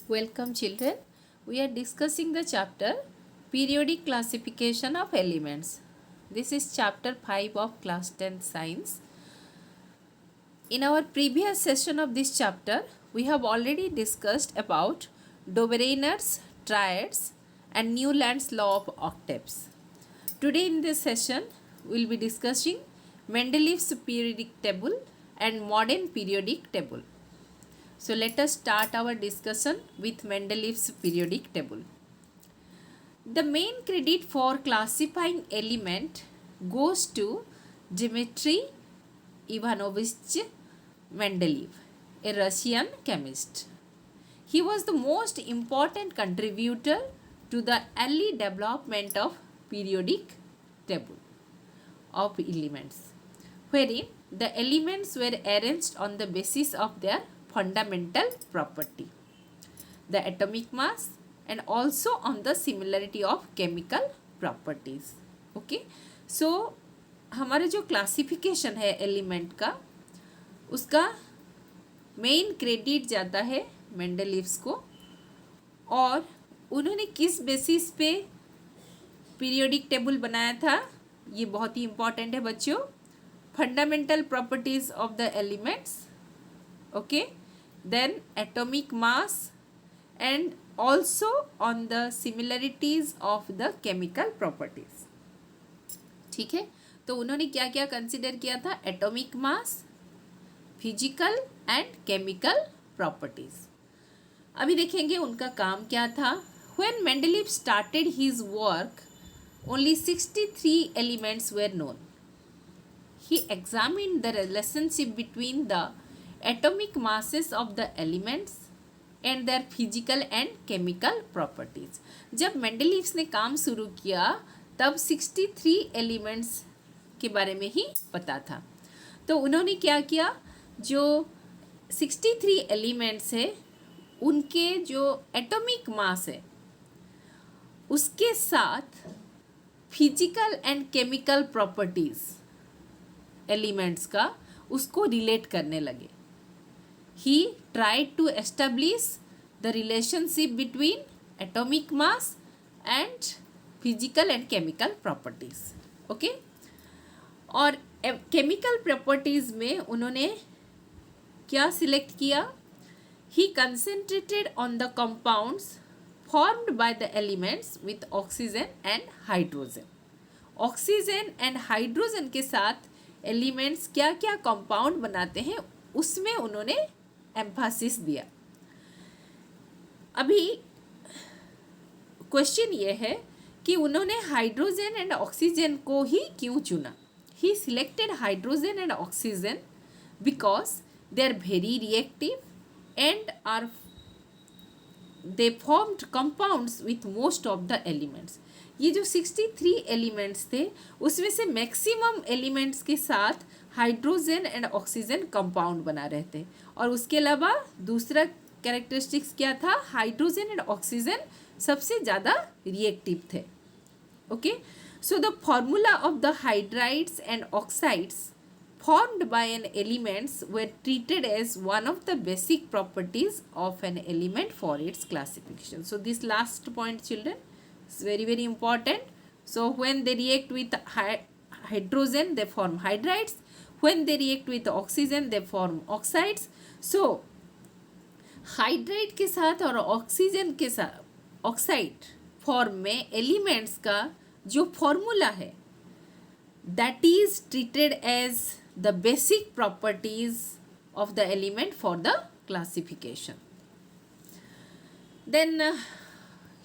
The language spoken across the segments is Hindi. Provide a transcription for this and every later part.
Welcome children. We are discussing the chapter Periodic Classification of Elements. This is chapter 5 of class 10 science. In our previous session of this chapter, we have already discussed about Dobereiner's triads and Newland's law of octaves. Today in this session, we will be discussing Mendeleev's periodic table and modern periodic table. So let us start our discussion with Mendeleev's periodic table. The main credit for classifying element goes to Dmitry Ivanovich Mendeleev, a Russian chemist. He was the most important contributor to the early development of periodic table of elements, wherein the elements were arranged on the basis of their fundamental property, the atomic mass, and also on the similarity of chemical properties. Okay so हमारा जो क्लासिफिकेशन है एलिमेंट का, उसका मेन क्रेडिट जाता है मेंडलीव्स को, और उन्होंने किस बेसिस पे पीरियोडिक टेबल बनाया था ये बहुत ही इम्पॉर्टेंट है बच्चों. Fundamental properties of the elements, okay, then atomic mass and also on the similarities of the chemical properties. ठीक है, तो उन्होंने क्या क्या कंसिडर किया था? Atomic mass, physical and chemical properties. अभी देखेंगे उनका काम क्या था. When Mendeleev started his work, only 63 elements were known. He examined the relationship between the atomic masses of the elements and their physical and chemical properties. जब मेंडलीव्स ने काम शुरू किया तब 63 एलिमेंट्स के बारे में ही पता था. तो उन्होंने क्या किया, जो 63 एलिमेंट्स है उनके जो एटॉमिक मास है उसके साथ physical and chemical properties elements का उसको रिलेट करने लगे. He tried to establish the relationship between atomic mass and physical and chemical properties. Okay? और chemical properties में उन्होंने क्या सिलेक्ट किया? He concentrated on the compounds formed by the elements with oxygen and hydrogen. Oxygen and hydrogen के साथ एलिमेंट्स क्या क्या कंपाउंड बनाते हैं उसमें उन्होंने एम्फासिस दिया. अभी क्वेश्चन ये है कि उन्होंने हाइड्रोजन एंड ऑक्सीजन को ही क्यों चुना. He selected hydrogen and oxygen because they are very reactive and are they formed compounds with most of the elements. ये जो 63 एलिमेंट्स थे उसमें से मैक्सिमम एलिमेंट्स के साथ हाइड्रोजन एंड ऑक्सीजन कंपाउंड बना रहे थे, और उसके अलावा दूसरा कैरेक्टरिस्टिक्स क्या था, हाइड्रोजन एंड ऑक्सीजन सबसे ज़्यादा रिएक्टिव थे. Okay, so the formula of the hydrides and oxides formed by an elements were treated as one of the basic properties of an element for its classification. So this last point children is very very important. So when they react with hydrogen they form hydrides, when they react with oxygen they form oxides. So hydride के साथ और ऑक्सीजन के साथ ऑक्साइड फॉर्म में एलिमेंट्स का जो फॉर्मूला है that is treated as the basic properties of the element for the classification. Then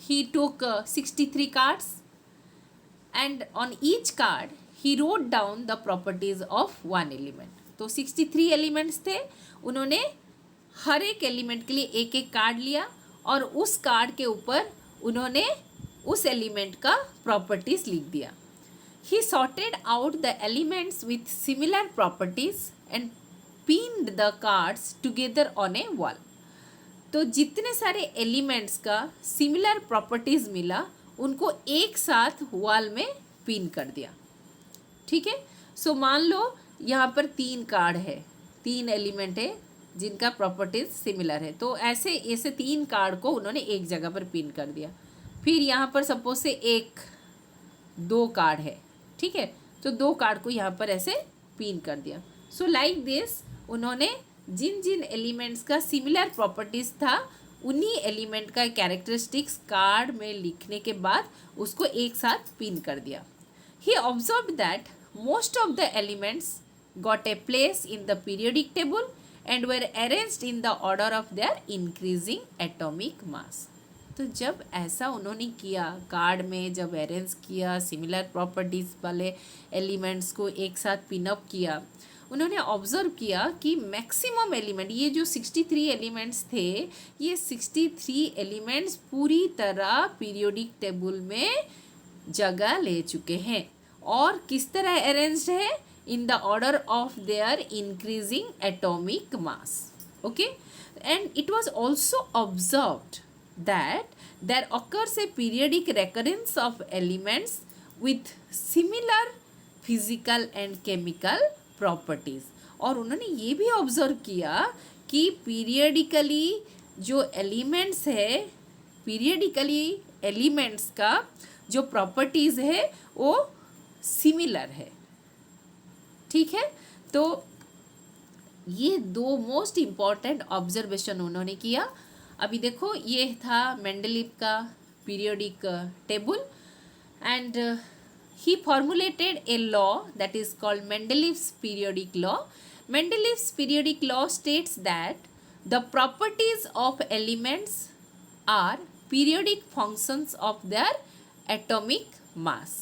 he took 63 cards and on each card he wrote down the properties of one element. तो 63 एलिमेंट्स थे, उन्होंने हर एक एलिमेंट के लिए एक एक कार्ड लिया और उस कार्ड के ऊपर उन्होंने उस एलिमेंट का प्रॉपर्टीज लिख दिया. He sorted out the elements with similar properties and pinned the cards together on a wall. तो जितने सारे एलिमेंट्स का सिमिलर प्रॉपर्टीज मिला उनको एक साथ वॉल में पिन कर दिया. ठीक है, सो मान लो यहाँ पर 3 कार्ड है, 3 एलिमेंट है, जिनका प्रॉपर्टीज सिमिलर है। तो ऐसे ऐसे 3 कार्ड को उन्होंने एक जगह पर पिन कर दिया। फिर यहाँ पर सपोज से 1-2 कार्ड है, ठीक है, तो 2 कार्ड को यहाँ पर ऐसे पिन कर दिया। सो लाइक दिस उन्होंने जिन जिन एलिमेंट्स का सिमिलर प्रॉपर्टीज था उन्हीं एलिमेंट का कैरेक्टरिस्टिक्स कार्ड में लिखने के बाद उसको एक साथ पिन कर दिया। He observed that most of the elements got a place in the periodic table and were arranged in the order of their increasing atomic mass. तो जब ऐसा उन्होंने किया, कार्ड में जब अरेंज किया, सिमिलर प्रॉपर्टीज़ वाले एलिमेंट्स को एक साथ पिनअप किया, उन्होंने ऑब्जर्व किया कि मैक्सिमम एलिमेंट, ये जो 63 एलिमेंट्स थे, ये 63 एलिमेंट्स पूरी तरह पीरियोडिक टेबल में जगह ले चुके हैं। और किस तरह अरेंज्ड है? In the order of their increasing atomic mass. Okay, and it was also observed that there occurs a periodic recurrence of elements with similar physical and chemical properties। और उन्होंने ये भी ऑब्जर्व किया कि पीरियडिकली जो एलिमेंट्स है, पीरियडिकली एलिमेंट्स का जो प्रॉपर्टीज़ है वो सिमिलर है, ठीक है। तो ये 2 मोस्ट इम्पॉर्टेंट ऑब्जर्वेशन उन्होंने किया। अभी देखो, ये था मेंडलीव का periodic table and he formulated a law that is called Mendeleev's periodic law. Mendeleev's periodic law states that the properties of elements are periodic functions of their atomic mass।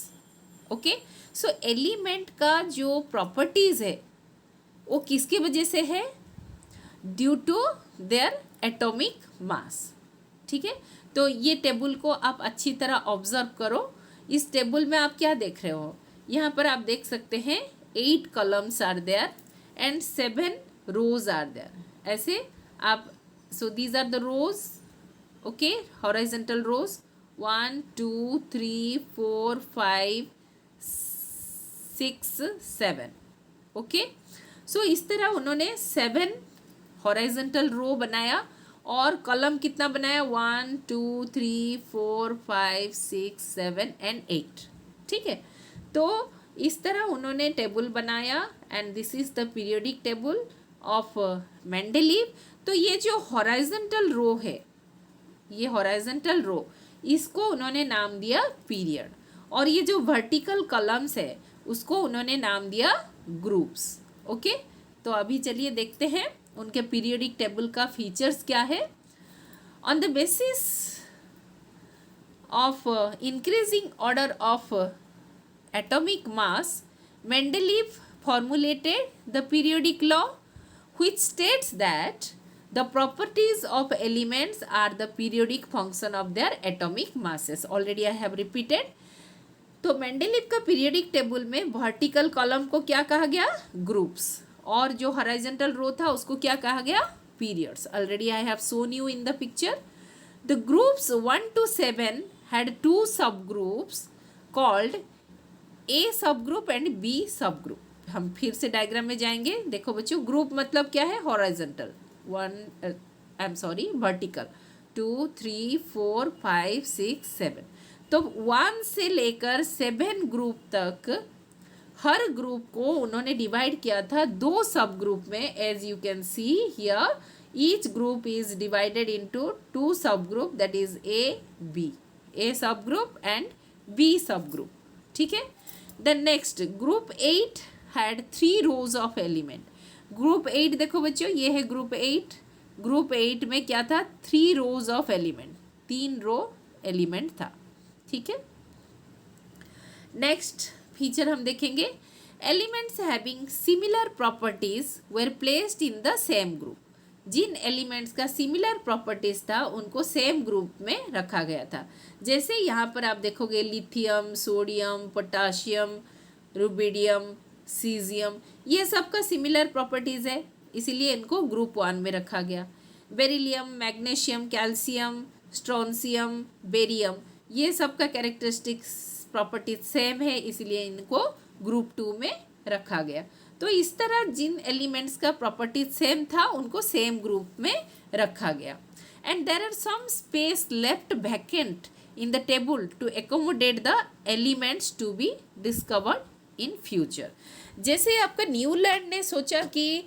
Okay, so element का जो प्रॉपर्टीज़ है वो किसकी वजह से है? Due to their atomic mass, ठीक है। तो ये टेबल को आप अच्छी तरह ऑब्जर्व करो। इस टेबल में आप क्या देख रहे हो? यहाँ पर आप देख सकते हैं 8 columns are there and 7 rows are there. ऐसे आप, so these are the rows, okay, horizontal rows 1 2 3 4 5 6 7। Okay, so इस तरह उन्होंने 7 हॉरिजॉन्टल रो बनाया और कॉलम कितना बनाया? 1 2 3 4 5 6 7 एंड 8, ठीक है। तो इस तरह उन्होंने टेबल बनाया and this is the periodic table of Mendeleev. तो ये जो हॉरिजॉन्टल रो है, ये हॉरिजॉन्टल रो, इसको उन्होंने नाम दिया पीरियड, और ये जो वर्टिकल कॉलम्स है उसको उन्होंने नाम दिया ग्रुप्स। ओके, तो अभी चलिए देखते हैं उनके पीरियोडिक टेबल का फीचर्स क्या है। On the basis of increasing order of atomic mass, Mendeleev formulated the periodic law which states that the properties of elements are the periodic function of their atomic masses। Already I have repeated। तो मेंडलीव का पीरियोडिक टेबल में वर्टिकल कॉलम को क्या कहा गया? ग्रुप्स, और जो हॉरिजॉन्टल रो था उसको क्या कहा गया? Periods. Already I have shown you in the picture. The groups 1 to 7 had 2 subgroups called A subgroup and B subgroup। हम फिर से डायग्राम में जाएंगे। देखो बच्चों, ग्रुप मतलब क्या है? Horizontal 1 vertical 2 3 4 5 6 7। तो 1 से लेकर 7 ग्रुप तक हर ग्रुप को उन्होंने डिवाइड किया था 2 सब ग्रुप में। As you can see here, each group is divided into 2 sub group, that is A sub group and B sub group, ठीक है। The next group 8 had 3 rows of element. Group 8 देखो बच्चों, ये है ग्रुप 8। ग्रुप 8 में क्या था? 3 rows of element, 3 row element था, ठीक है। नेक्स्ट फीचर हम देखेंगे, elements having similar properties were placed in the same group. जिन एलिमेंट्स का सिमिलर प्रॉपर्टीज था उनको सेम ग्रुप में रखा गया था। जैसे यहाँ पर आप देखोगे lithium, sodium, potassium, rubidium, caesium, ये सब का सिमिलर प्रॉपर्टीज़ है, इसीलिए इनको ग्रुप 1 में रखा गया। बेरिलियम, मैग्नीशियम, कैल्शियम, स्ट्रोंसियम, बेरियम, ये सब का कैरेक्टरिस्टिक्स प्रॉपर्टीज सेम है, इसलिए इनको ग्रुप 2 में रखा गया। तो इस तरह जिन एलिमेंट्स का प्रॉपर्टीज सेम था उनको सेम ग्रुप में रखा गया. And there are some space left vacant in the table to accommodate the elements to be discovered in future. जैसे आपका न्यूलैंड ने सोचा कि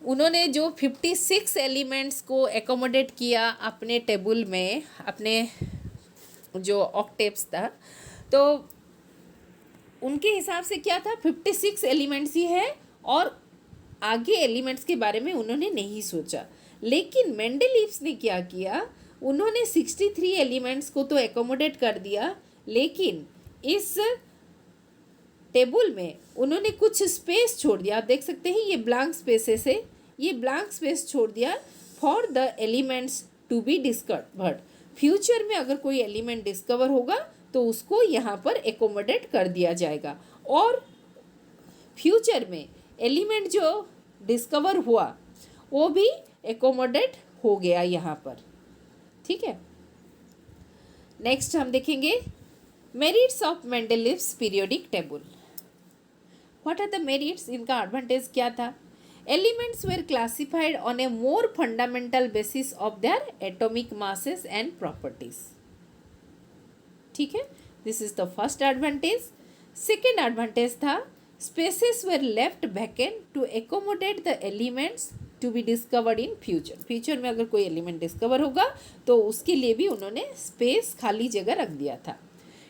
उन्होंने जो 56 एलिमेंट्स को एकोमोडेट किया अपने टेबल में, अपने जो ऑक्टेव्स था, तो उनके हिसाब से क्या था, 56 एलिमेंट्स ही है और आगे एलिमेंट्स के बारे में उन्होंने नहीं सोचा. लेकिन मेंडलीव्स ने क्या किया, उन्होंने 63 एलिमेंट्स को तो एकोमोडेट कर दिया, लेकिन इस टेबल में उन्होंने कुछ स्पेस छोड़ दिया. आप देख सकते हैं ये ब्लैंक स्पेसेस है, ये ब्लैंक स्पेस छोड़ दिया for the elements to be discovered. Future में अगर कोई एलिमेंट डिस्कवर होगा तो उसको यहाँ पर एकोमोडेट कर दिया जाएगा. और फ्यूचर में एलिमेंट जो डिस्कवर हुआ वो भी एकोमोडेट हो गया यहाँ पर. ठीक है, नेक्स्ट हम देखेंगे merits of Mendeleev's periodic table. What are the merits, इनका एडवांटेज क्या था. Elements were classified on a more fundamental basis of their atomic masses and properties. ठीक है, this is the first advantage. Second advantage था spaces were left vacant to accommodate the elements to be discovered in future. Future में अगर कोई एलिमेंट डिस्कवर होगा तो उसके लिए भी उन्होंने स्पेस, खाली जगह रख दिया था.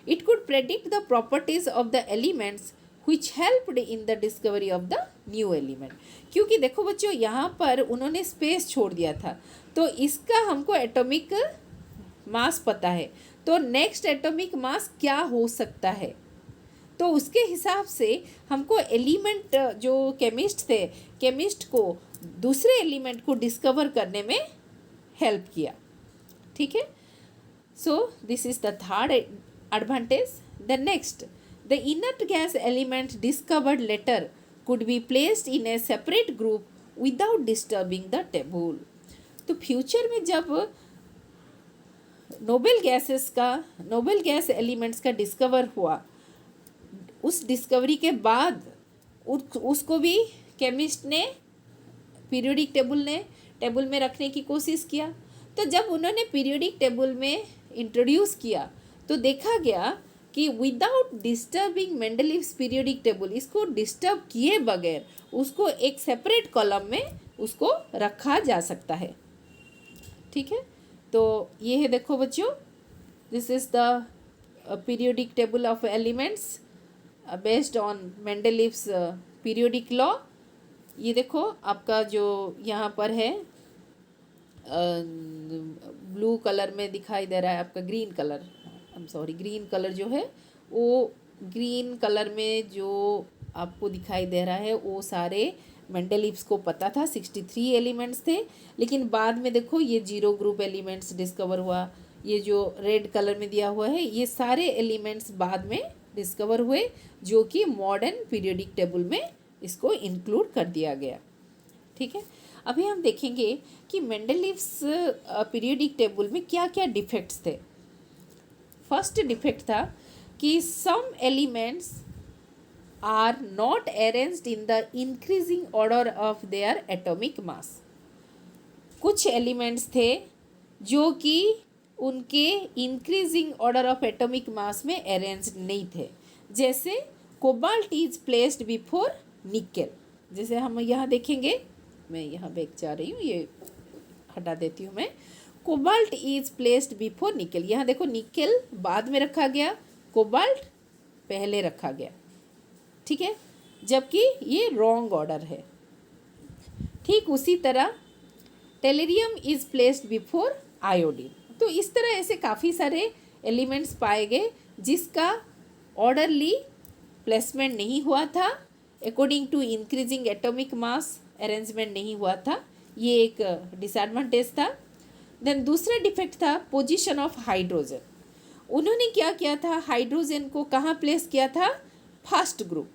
It could predict the properties of the elements which helped in the discovery of the new element. क्योंकि देखो बच्चों यहाँ पर उन्होंने स्पेस छोड़ दिया था, तो इसका हमको एटॉमिक मास पता है, तो नेक्स्ट एटॉमिक मास क्या हो सकता है, तो उसके हिसाब से हमको एलिमेंट, जो केमिस्ट थे, केमिस्ट को दूसरे एलिमेंट को डिस्कवर करने में हेल्प किया. ठीक है, so this is the third advantage. The next, the inert gas element discovered later could be placed in a separate group without disturbing the table. तो फ्यूचर में जब नोबेल गैस एलिमेंट्स का डिस्कवर हुआ, उस डिस्कवरी के बाद उसको भी केमिस्ट ने पीरियोडिक टेबल में रखने की कोशिश किया. तो जब उन्होंने पीरियोडिक टेबल में इंट्रोड्यूस किया तो देखा गया कि without disturbing Mendeleev's periodic table, इसको डिस्टर्ब किए बगैर उसको एक सेपरेट कॉलम में उसको रखा जा सकता है. ठीक है, तो ये है, देखो बच्चों, this is the periodic table of elements based on Mendeleev's periodic law. ये देखो आपका जो यहाँ पर है ब्लू कलर में दिखाई दे रहा है, आपका ग्रीन कलर जो है, वो ग्रीन कलर में जो आपको दिखाई दे रहा है वो सारे मेंडलीव्स को पता था 63 एलिमेंट्स थे. लेकिन बाद में देखो ये 0 ग्रुप एलिमेंट्स डिस्कवर हुआ. ये जो रेड कलर में दिया हुआ है ये सारे एलिमेंट्स बाद में डिस्कवर हुए, जो कि मॉडर्न पीरियोडिक टेबल में इसको इंक्लूड कर दिया गया. ठीक है, अभी हम देखेंगे कि मेंडलीव्स पीरियोडिक टेबल में क्या क्या डिफेक्ट्स थे. फर्स्ट डिफेक्ट था कि some elements are not arranged in the increasing order of their atomic mass. कुछ एलिमेंट्स थे जो कि उनके increasing order of atomic mass में अरेंज्ड नहीं थे. जैसे cobalt is placed before nickel. जैसे हम यहाँ देखेंगे, मैं यहाँ बैक जा रही हूँ, ये हटा देती हूँ मैं. Cobalt is placed before nickel. यहाँ देखो निकेल बाद में रखा गया, कोबाल्ट पहले रखा गया. ठीक है, जबकि ये रॉन्ग ऑर्डर है. ठीक उसी तरह टेलेरियम इज प्लेस्ड बिफोर आयोडीन. तो इस तरह ऐसे काफ़ी सारे एलिमेंट्स पाए गए जिसका ऑर्डरली प्लेसमेंट नहीं हुआ था, according to increasing atomic mass arrangement नहीं हुआ था. ये एक डिसएडवांटेज था. देन दूसरा डिफेक्ट था पोजीशन ऑफ हाइड्रोजन. उन्होंने क्या किया था, हाइड्रोजन को कहाँ प्लेस किया था, फर्स्ट ग्रुप.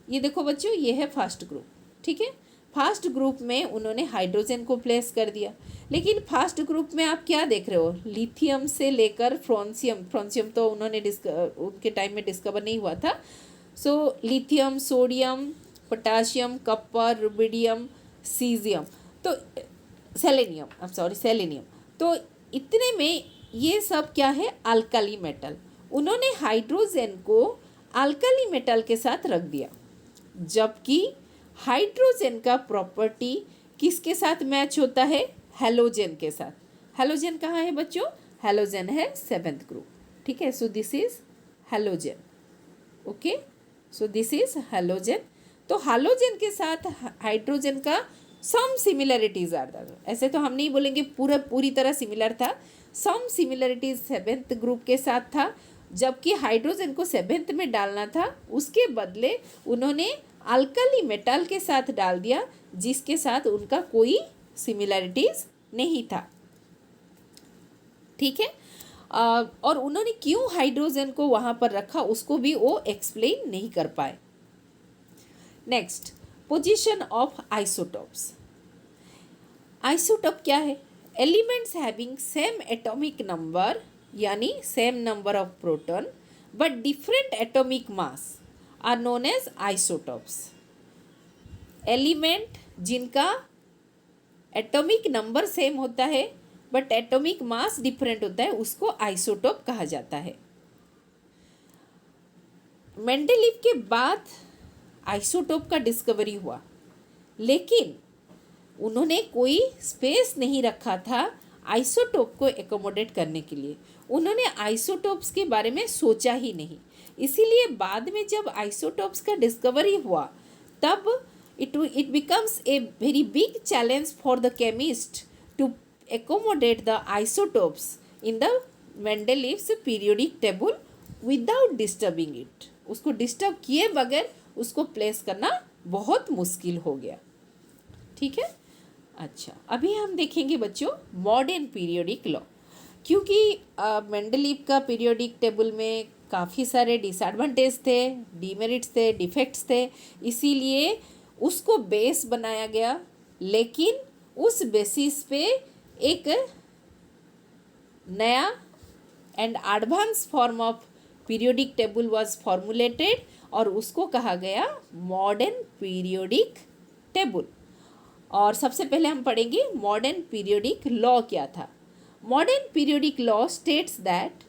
ये देखो बच्चों, ये है फर्स्ट ग्रुप. ठीक है, फर्स्ट ग्रुप में उन्होंने हाइड्रोजन को प्लेस कर दिया. लेकिन फर्स्ट ग्रुप में आप क्या देख रहे हो, लिथियम से लेकर फ्रोंसियम तो उन्होंने उनके टाइम में डिस्कवर नहीं हुआ था. So lithium, sodium, potassium, copper, rubidium, caesium, तो सेलेनियम। तो इतने में ये सब क्या है, अल्काली मेटल। उन्होंने हाइड्रोजन को अल्काली मेटल के साथ रख दिया, जबकि हाइड्रोजन का प्रॉपर्टी किसके साथ मैच होता है, हैलोजन के साथ। हैलोजन कहाँ है बच्चों, हैलोजन है 7th ग्रुप, ठीक है। So this is halogen, okay, so this is halogen. तो हैलोजन के साथ हाइड्रोजन का सम सिमिलरिटीज आर देयर, ऐसे तो हम नहीं बोलेंगे पूरी तरह सिमिलर था, सम सिमिलरिटीज 7th ग्रुप के साथ था, जबकि हाइड्रोजन को 7th में डालना था, उसके बदले उन्होंने अल्काली मेटल के साथ डाल दिया, जिसके साथ उनका कोई सिमिलरिटीज नहीं था, ठीक है। और उन्होंने क्यों हाइड्रोजन को वहाँ पर रखा उसको भी वो एक्सप्लेन नहीं कर पाए। Next, position of isotopes. Isotope क्या है, elements having same atomic number, यानी same number of proton but different atomic mass are known as isotopes. Element जिनका एटॉमिक नंबर सेम होता है बट एटॉमिक मास डिफरेंट होता है, उसको आइसोटोप कहा जाता है। मेंडेलीव के बाद आइसोटोप का डिस्कवरी हुआ, लेकिन उन्होंने कोई स्पेस नहीं रखा था आइसोटोप को एकोमोडेट करने के लिए। उन्होंने आइसोटोप्स के बारे में सोचा ही नहीं, इसीलिए बाद में जब आइसोटोप्स का डिस्कवरी हुआ तब it becomes a very big challenge for the chemist to accommodate the isotopes in the Mendeleev's periodic table without disturbing it. उसको डिस्टर्ब किए बगैर उसको प्लेस करना बहुत मुश्किल हो गया, ठीक है। अच्छा, अभी हम देखेंगे बच्चों मॉडर्न पीरियोडिक लॉ, क्योंकि मेंडेलीव का पीरियोडिक टेबल में काफ़ी सारे डिसएडवांटेज थे, डीमेरिट्स थे, डिफेक्ट्स थे, इसीलिए उसको बेस बनाया गया। लेकिन उस बेसिस पे एक नया and advance form of periodic table was formulated और उसको कहा गया मॉडर्न पीरियोडिक टेबल। और सबसे पहले हम पढ़ेंगे मॉडर्न पीरियोडिक लॉ क्या था। Modern periodic law states that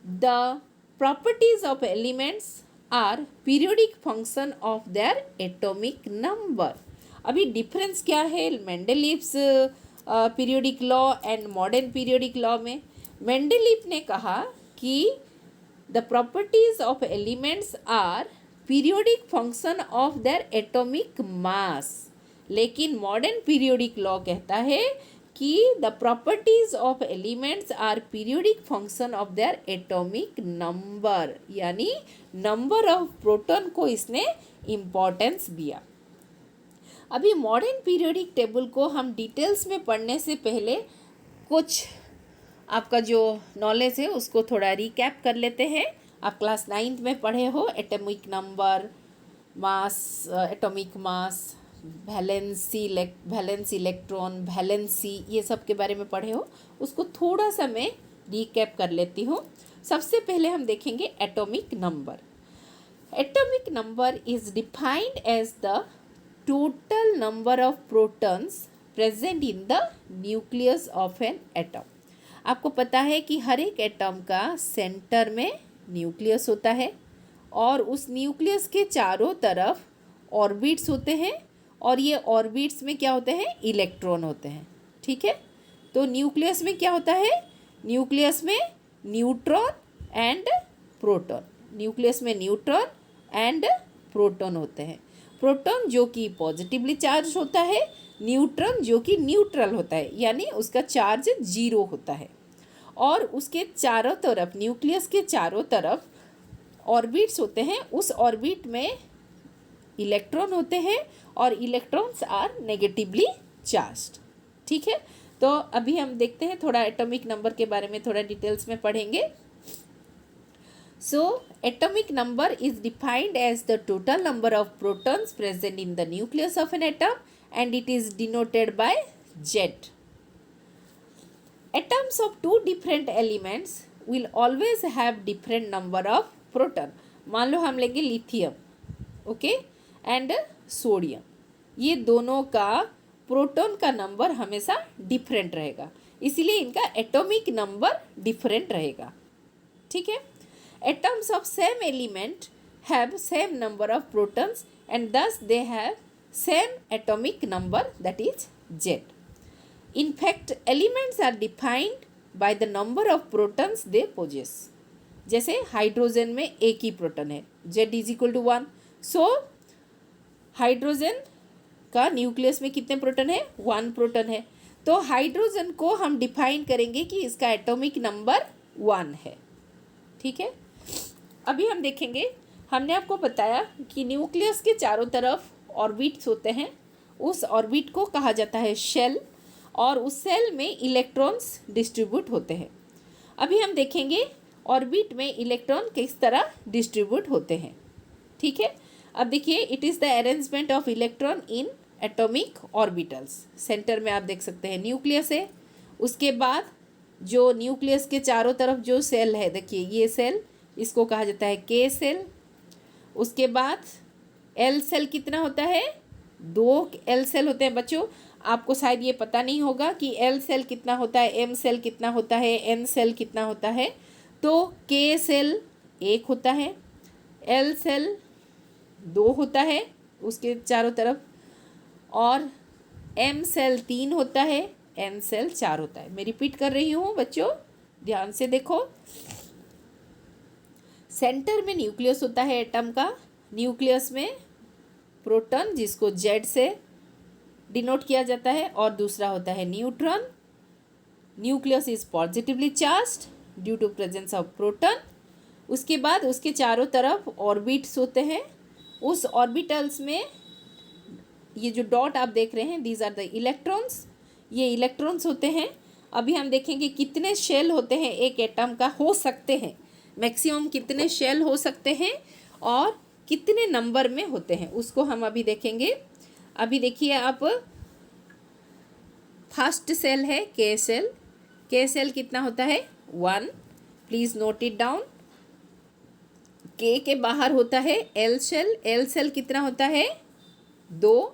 the properties of elements are periodic function of their atomic number. अभी डिफरेंस क्या है Mendeleev's periodic law and modern periodic law में? मेंडेलीव ने कहा कि the properties of elements are periodic function of their atomic mass, लेकिन मॉडर्न पीरियोडिक लॉ कहता है कि the properties of elements are periodic function of their atomic number, यानी नंबर ऑफ प्रोटॉन को इसने इम्पोर्टेंस दिया। अभी मॉडर्न पीरियोडिक टेबल को हम डिटेल्स में पढ़ने से पहले कुछ आपका जो नॉलेज है उसको थोड़ा रिकैप कर लेते हैं। आप क्लास 9th में पढ़े हो atomic number, mass, atomic mass, valence electron, valency, ये सब के बारे में पढ़े हो, उसको थोड़ा सा मैं रिकैप कर लेती हूँ। सबसे पहले हम देखेंगे atomic number. Atomic number is defined as the total number of protons present in the nucleus of an atom. आपको पता है कि हर एक एटम का सेंटर में न्यूक्लियस होता है और उस न्यूक्लियस के चारों तरफ ऑर्बिट्स होते हैं और ये ऑर्बिट्स में क्या होते हैं, इलेक्ट्रॉन होते हैं, ठीक है। तो न्यूक्लियस में क्या होता है, न्यूक्लियस में न्यूट्रॉन एंड प्रोटॉन, न्यूक्लियस में न्यूट्रॉन एंड प्रोटॉन होते हैं। प्रोटॉन जो कि पॉजिटिवली चार्ज होता है, न्यूट्रॉन जो कि न्यूट्रल होता है, यानी उसका चार्ज 0 होता है। और उसके चारों तरफ, न्यूक्लियस के चारों तरफ ऑर्बिट्स होते हैं, उस ऑर्बिट में इलेक्ट्रॉन होते हैं और इलेक्ट्रॉन्स आर नेगेटिवली चार्ज्ड, ठीक है। तो अभी हम देखते हैं थोड़ा एटॉमिक नंबर के बारे में, थोड़ा डिटेल्स में पढ़ेंगे। So atomic number is defined as the total number of protons present in the nucleus of an atom and it is denoted by Z. Atoms of two different elements will always have different number of proton. मान लो हम लेंगे लिथियम, ओके, एंड सोडियम, ये दोनों का प्रोटॉन का नंबर हमेशा डिफरेंट रहेगा, इसीलिए इनका एटॉमिक नंबर डिफरेंट रहेगा। ठीक है। Atoms of same element have same number of protons and thus they have same atomic number, that is Z. In fact, elements are defined by the number of protons they possess. जैसे हाइड्रोजन में एक ही प्रोटॉन है, Z is equal to 1. So hydrogen का न्यूक्लियस में कितने प्रोटॉन है? 1 प्रोटॉन है। तो हाइड्रोजन को हम डिफाइन करेंगे कि इसका एटॉमिक नंबर 1 है। ठीक है। अभी हम देखेंगे, हमने आपको बताया कि न्यूक्लियस के चारों तरफ ऑर्बिट्स होते हैं, उस ऑर्बिट को कहा जाता है शेल, और उस सेल में इलेक्ट्रॉन्स डिस्ट्रीब्यूट होते हैं। अभी हम देखेंगे ऑर्बिट में इलेक्ट्रॉन किस तरह डिस्ट्रीब्यूट होते हैं। ठीक है। अब देखिए, it is the arrangement of electron in atomic orbitals. Centre में आप देख सकते हैं न्यूक्लियस है, उसके बाद जो न्यूक्लियस के चारों तरफ जो सेल है, देखिए ये सेल, इसको कहा जाता है के सेल। उसके बाद एल सेल कितना होता है? 2 एल सेल होते हैं बच्चों। आपको शायद ये पता नहीं होगा कि एल सेल कितना होता है, एम सेल कितना होता है, एन सेल कितना होता है। तो के सेल 1 होता है, एल सेल 2 होता है उसके चारों तरफ, और एम सेल 3 होता है, एन सेल 4 होता है। मैं रिपीट कर रही हूँ बच्चों, ध्यान से देखो। सेंटर में न्यूक्लियस होता है एटम का, न्यूक्लियस में प्रोटॉन जिसको जेड से डिनोट किया जाता है, और दूसरा होता है neutron. Nucleus is positively charged due to presence of proton. उसके बाद उसके चारों तरफ ऑर्बिट्स होते हैं, उस ऑर्बिटल्स में ये जो डॉट आप देख रहे हैं, दीज आर द इलेक्ट्रॉन्स, ये इलेक्ट्रॉन्स होते हैं। अभी हम देखेंगे कितने शेल होते हैं एक एटम का, हो सकते हैं मैक्सिमम कितने शेल हो सकते हैं और कितने नंबर में होते हैं, उसको हम अभी देखेंगे। अभी देखिए आप, फर्स्ट सेल है के सेल। के सेल कितना होता है? 1, प्लीज़ नोट इट डाउन। के बाहर होता है एल सेल। एल सेल कितना होता है? 2।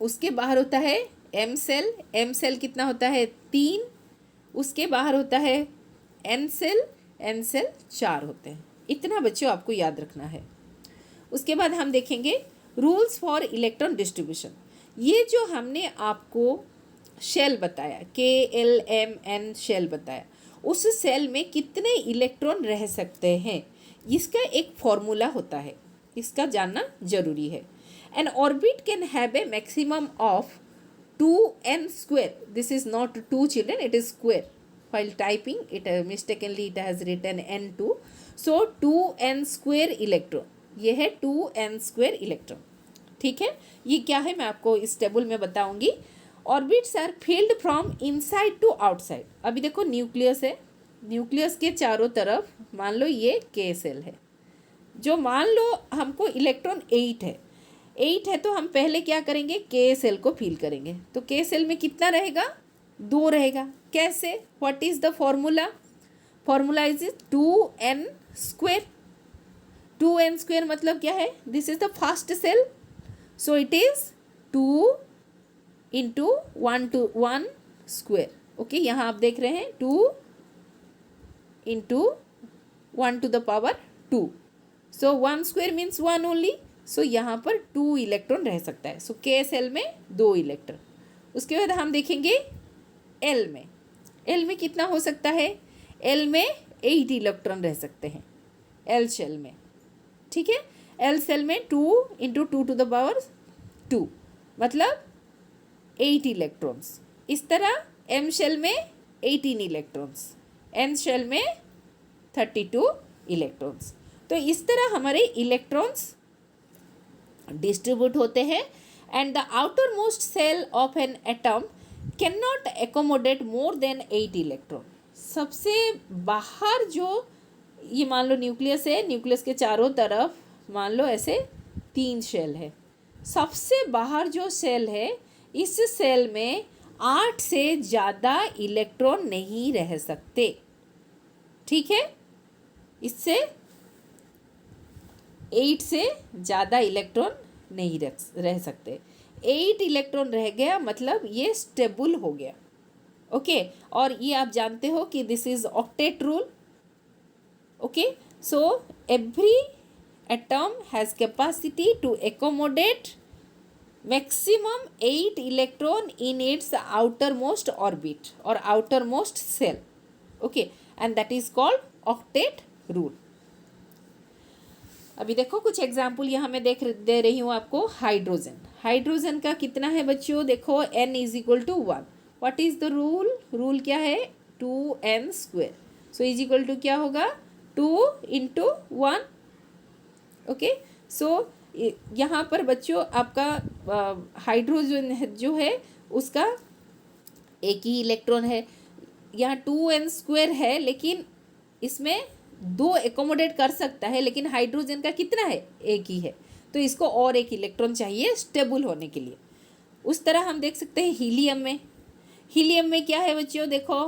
उसके बाहर होता है एम सेल। एम सेल कितना होता है? 3। उसके बाहर होता है एन सेल। एन सेल 4 होते हैं। इतना बच्चों आपको याद रखना है। उसके बाद हम देखेंगे रूल्स फॉर इलेक्ट्रॉन डिस्ट्रीब्यूशन। ये जो हमने आपको शेल बताया, KLMN शेल बताया, उस सेल में कितने इलेक्ट्रॉन रह सकते हैं, इसका एक फॉर्मूला होता है, इसका जानना जरूरी है। N orbit can have a maximum of 2n square. This is not 2 children, it is square. while typing it mistakenly it has written n2, so 2n square electron, ये है 2n square electron। ठीक है, ये क्या है मैं आपको इस टेबल में बताऊंगी। Orbits are filled from inside to outside. अभी देखो न्यूक्लियस है, न्यूक्लियस के चारों तरफ मान लो ये के सेल है, जो मान लो हमको इलेक्ट्रॉन 8 है, 8 है, तो हम पहले क्या करेंगे, के सेल को फील करेंगे। तो के सेल में कितना रहेगा? 2 रहेगा। कैसे? What is the formula? Formula is 2n square. 2n square मतलब क्या है? This is the first shell, so it is 2 into 1 square. Okay, यहाँ आप देख रहे हैं 2 into 1 to the power 2, so 1 square means 1 only, so यहाँ पर 2 इलेक्ट्रॉन रह सकता है। सो के सेल में 2 इलेक्ट्रॉन। उसके बाद हम देखेंगे एल में। एल में कितना हो सकता है? एल में 8 इलेक्ट्रॉन रह सकते हैं एल शेल में। ठीक है, एल सेल में 2 इंटू 2 टू द पावर 2 मतलब 8 इलेक्ट्रॉन्स। इस तरह एम शेल में 18 इलेक्ट्रॉन्स, एन शेल में 32 इलेक्ट्रॉन्स। तो इस तरह हमारे इलेक्ट्रॉन्स डिस्ट्रीब्यूट होते हैं। And the outer most shell of an atom cannot accommodate more than 8 electron. सबसे बाहर जो ये मान लो न्यूक्लियस है, न्यूक्लियस के चारों तरफ मान लो ऐसे 3 शेल है। सबसे बाहर जो सेल है, इस सेल में 8 से ज़्यादा इलेक्ट्रॉन नहीं रह सकते। ठीक है, इससे 8 से ज़्यादा इलेक्ट्रॉन नहीं रह सकते। 8 इलेक्ट्रॉन रह गया मतलब ये स्टेबल हो गया। ओके, और ये आप जानते हो कि this is octet rule. Okay, so every atom has capacity to accommodate maximum 8 electron in its outermost orbit or outermost cell. Okay, and that is called octet rule. अभी देखो कुछ एग्जाम्पल यहाँ मैं दे रही हूँ आपको। हाइड्रोजन, हाइड्रोजन का कितना है बच्चों, देखो n is equal to 1। What is the rule, rule क्या है, 2n square. So is equal to क्या होगा, 2 इंटू 1। ओके, सो यहाँ पर बच्चों आपका हाइड्रोजन जो है उसका एक ही इलेक्ट्रॉन है। यहाँ 2n स्क्वेयर है, लेकिन इसमें 2 एकोमोडेट कर सकता है, लेकिन हाइड्रोजन का कितना है, एक ही है। तो इसको और एक इलेक्ट्रॉन चाहिए स्टेबल होने के लिए। उस तरह हम देख सकते हैं हीलियम में। हीलियम में क्या है बच्चों, देखो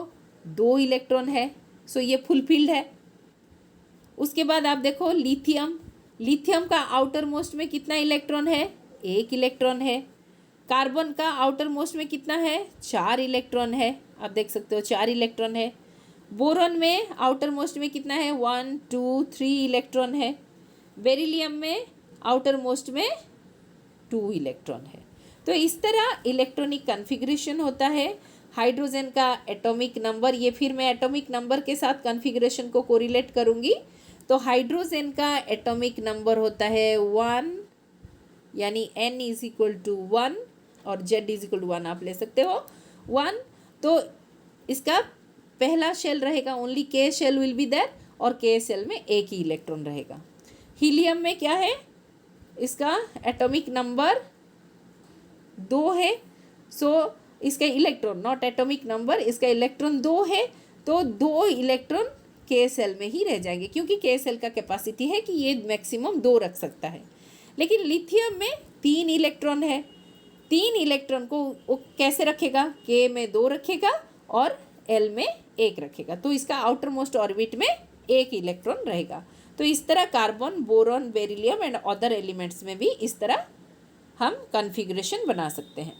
2 इलेक्ट्रॉन है, सो ये फुलफिल्ड है। उसके बाद आप देखो लिथियम, लिथियम का आउटर मोस्ट में कितना इलेक्ट्रॉन है, 1 इलेक्ट्रॉन है। कार्बन का आउटर मोस्ट में कितना है, 4 इलेक्ट्रॉन है, आप देख सकते हो 4 इलेक्ट्रॉन है। बोरॉन में आउटर मोस्ट में कितना है, 1 2 3 इलेक्ट्रॉन है। बेरिलियम में आउटर मोस्ट में 2 इलेक्ट्रॉन है। तो इस तरह इलेक्ट्रॉनिक कन्फिग्रेशन होता है। हाइड्रोजन का एटॉमिक नंबर, ये फिर मैं एटॉमिक नंबर के साथ कन्फिग्रेशन को कोरिलेट करूँगी। तो हाइड्रोजन का एटॉमिक नंबर होता है 1, यानी n इज इक्वल टू 1 और z इज इक्वल टू 1 आप ले सकते हो 1। तो इसका पहला शेल रहेगा, only k shell will be there, और k शेल में एक ही इलेक्ट्रॉन रहेगा। हीलियम में क्या है, इसका एटॉमिक नंबर 2 है। सो इसका इलेक्ट्रॉन, नॉट एटॉमिक नंबर, इसका इलेक्ट्रॉन 2 है। तो 2 इलेक्ट्रॉन के सेल में ही रह जाएंगे, क्योंकि के सेल का कैपेसिटी है कि ये मैक्सिमम 2 रख सकता है। लेकिन लिथियम में 3 इलेक्ट्रॉन है। 3 इलेक्ट्रॉन को वो कैसे रखेगा, के में 2 रखेगा और एल में 1 रखेगा। तो इसका आउटर मोस्ट ऑर्बिट में 1 इलेक्ट्रॉन रहेगा। तो इस तरह carbon, boron, beryllium and other elements में भी इस तरह हम कन्फिग्रेशन बना सकते हैं।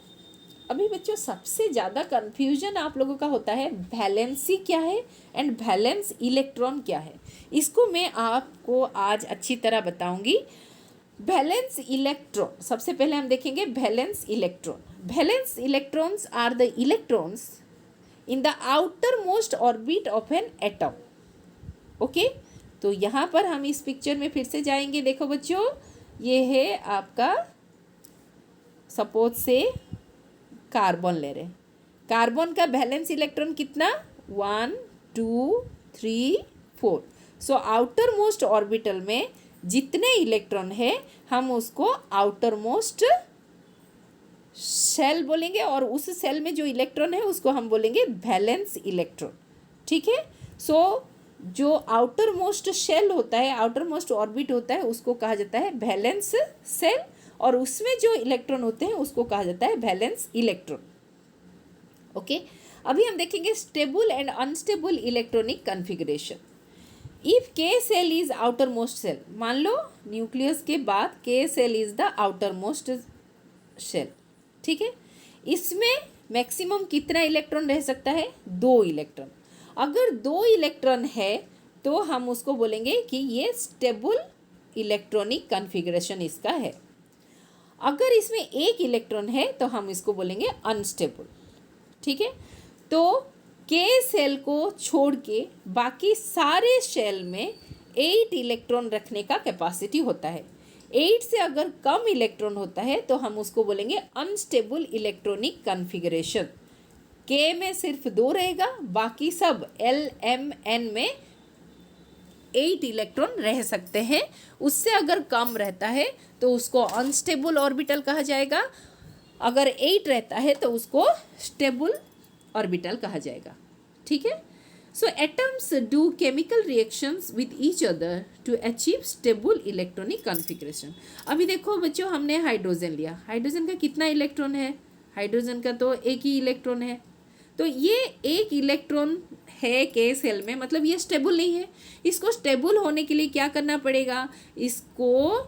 अभी बच्चों सबसे ज़्यादा कन्फ्यूजन आप लोगों का होता है वैलेंसी क्या है एंड वैलेंस इलेक्ट्रॉन क्या है। इसको मैं आपको आज अच्छी तरह बताऊंगी। वैलेंस इलेक्ट्रॉन, सबसे पहले हम देखेंगे valence electron. Valence electrons are the electrons in the outer most orbit of an atom. Okay, तो यहाँ पर हम इस पिक्चर में फिर से जाएंगे। देखो बच्चों, ये है आपका, सपोज से कार्बन ले रहे, कार्बन का वैलेंस इलेक्ट्रॉन कितना, 1 2 3 4। सो आउटर मोस्ट ऑर्बिटल में जितने इलेक्ट्रॉन है हम उसको आउटर मोस्ट शेल बोलेंगे, और उस सेल में जो इलेक्ट्रॉन है उसको हम बोलेंगे वैलेंस इलेक्ट्रॉन। ठीक है, सो जो आउटर मोस्ट शेल होता है, आउटर मोस्ट ऑर्बिट होता है, उसको कहा जाता है वैलेंस सेल, और उसमें जो इलेक्ट्रॉन होते हैं उसको कहा जाता है वैलेंस इलेक्ट्रॉन। ओके, अभी हम देखेंगे stable and unstable electronic configuration. If K shell is outer most shell, मान लो न्यूक्लियस के बाद K shell is the outer most shell. ठीक है, इसमें मैक्सिमम कितना इलेक्ट्रॉन रह सकता है, 2 इलेक्ट्रॉन। अगर 2 इलेक्ट्रॉन है तो हम उसको बोलेंगे कि ये स्टेबल इलेक्ट्रॉनिक कन्फिग्रेशन इसका है। अगर इसमें 1 इलेक्ट्रॉन है तो हम इसको बोलेंगे अनस्टेबल। ठीक है, तो के सेल को छोड़ के बाकी सारे शेल में 8 इलेक्ट्रॉन रखने का कैपेसिटी होता है। 8 से अगर कम इलेक्ट्रॉन होता है तो हम उसको बोलेंगे अनस्टेबल इलेक्ट्रॉनिक कन्फिग्रेशन। के में सिर्फ 2 रहेगा, बाकी सब एल एम एन में 8 इलेक्ट्रॉन रह सकते हैं। उससे अगर कम रहता है तो उसको अनस्टेबल ऑर्बिटल कहा जाएगा, अगर 8 रहता है तो उसको स्टेबल ऑर्बिटल कहा जाएगा। ठीक है, so atoms do chemical reactions with each other to achieve stable electronic configuration. अभी देखो बच्चों, हमने हाइड्रोजन लिया, हाइड्रोजन का कितना इलेक्ट्रॉन है, हाइड्रोजन का तो 1 ही इलेक्ट्रॉन है। तो ये 1 इलेक्ट्रॉन है के सेल में, मतलब ये स्टेबल नहीं है। इसको स्टेबल होने के लिए क्या करना पड़ेगा, इसको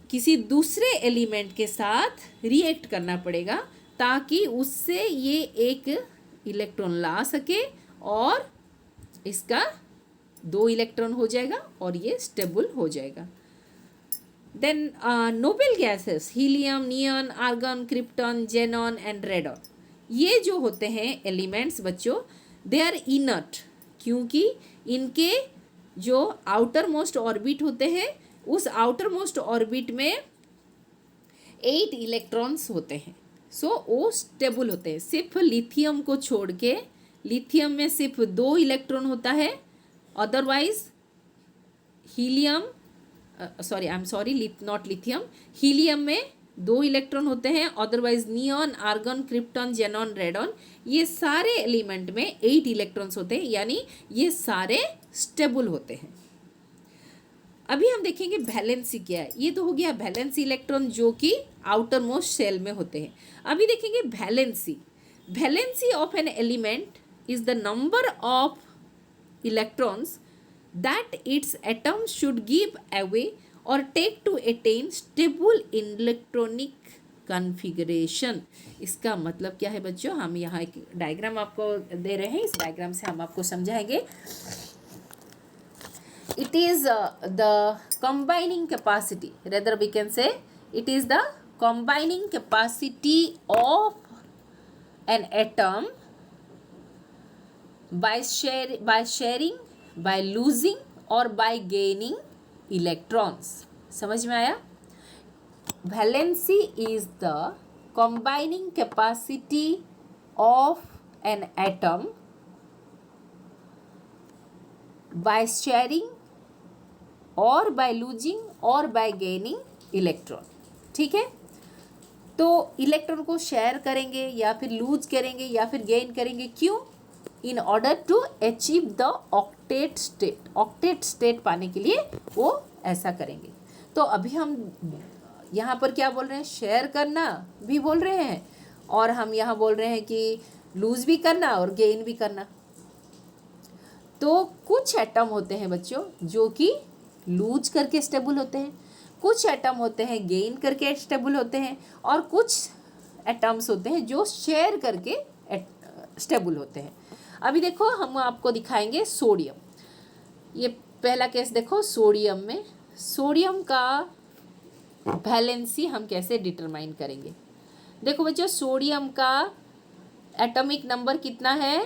किसी दूसरे एलिमेंट के साथ रिएक्ट करना पड़ेगा ताकि उससे ये एक इलेक्ट्रॉन ला सके और इसका 2 इलेक्ट्रॉन हो जाएगा और ये स्टेबल हो जाएगा। Then noble gases helium, neon, argon, krypton, xenon and radon, ये जो होते हैं एलिमेंट्स बच्चों, दे आर इनर्ट, क्योंकि इनके जो आउटर मोस्ट ऑर्बिट होते हैं उस आउटर मोस्ट ऑर्बिट में 8 इलेक्ट्रॉन्स होते हैं। सो वो स्टेबल होते हैं। सिर्फ लिथियम को छोड़ के, लिथियम में सिर्फ 2 इलेक्ट्रॉन होता है, otherwise helium not lithium, helium में 2 इलेक्ट्रॉन होते हैं, otherwise neon, argon, krypton, xenon, radon, ये सारे एलिमेंट में 8 इलेक्ट्रॉन्स होते हैं, यानी ये सारे स्टेबल होते हैं। अभी हम देखेंगे वैलेंसी क्या है। ये तो हो गया वैलेंसी इलेक्ट्रॉन जो कि आउटर मोस्ट शेल में होते हैं। अभी देखेंगे valency. Valency of an element is the number of electrons that its atoms should give away or take to attain stable electronic configuration। इसका मतलब क्या है बच्चों, हम यहाँ एक डायग्राम आपको दे रहे हैं, इस डायग्राम से हम आपको समझाएंगे। It is the combining capacity, rather we can say it is the combining capacity of an atom by sharing, by losing और by gaining electrons। समझ में आया? Valency is the combining capacity of an atom by sharing और by losing और by gaining electron। ठीक है, तो इलेक्ट्रॉन को शेयर करेंगे या फिर लूज करेंगे या फिर गेन करेंगे, क्यों? In order to achieve the octet state. Octet state पाने के लिए वो ऐसा करेंगे। तो अभी हम यहाँ पर क्या बोल रहे हैं, शेयर करना भी बोल रहे हैं और हम यहाँ बोल रहे हैं कि लूज भी करना और गेन भी करना। तो कुछ एटम होते हैं बच्चों जो कि लूज करके स्टेबल होते हैं, कुछ एटम होते हैं गेन करके स्टेबल होते हैं, और कुछ एटम्स होते हैं जो शेयर करके स्टेबल होते हैं। अभी देखो हम आपको दिखाएंगे सोडियम। ये पहला केस देखो, सोडियम में सोडियम का वैलेंसी हम कैसे डिटरमाइन करेंगे। देखो बच्चों, सोडियम का एटॉमिक नंबर कितना है,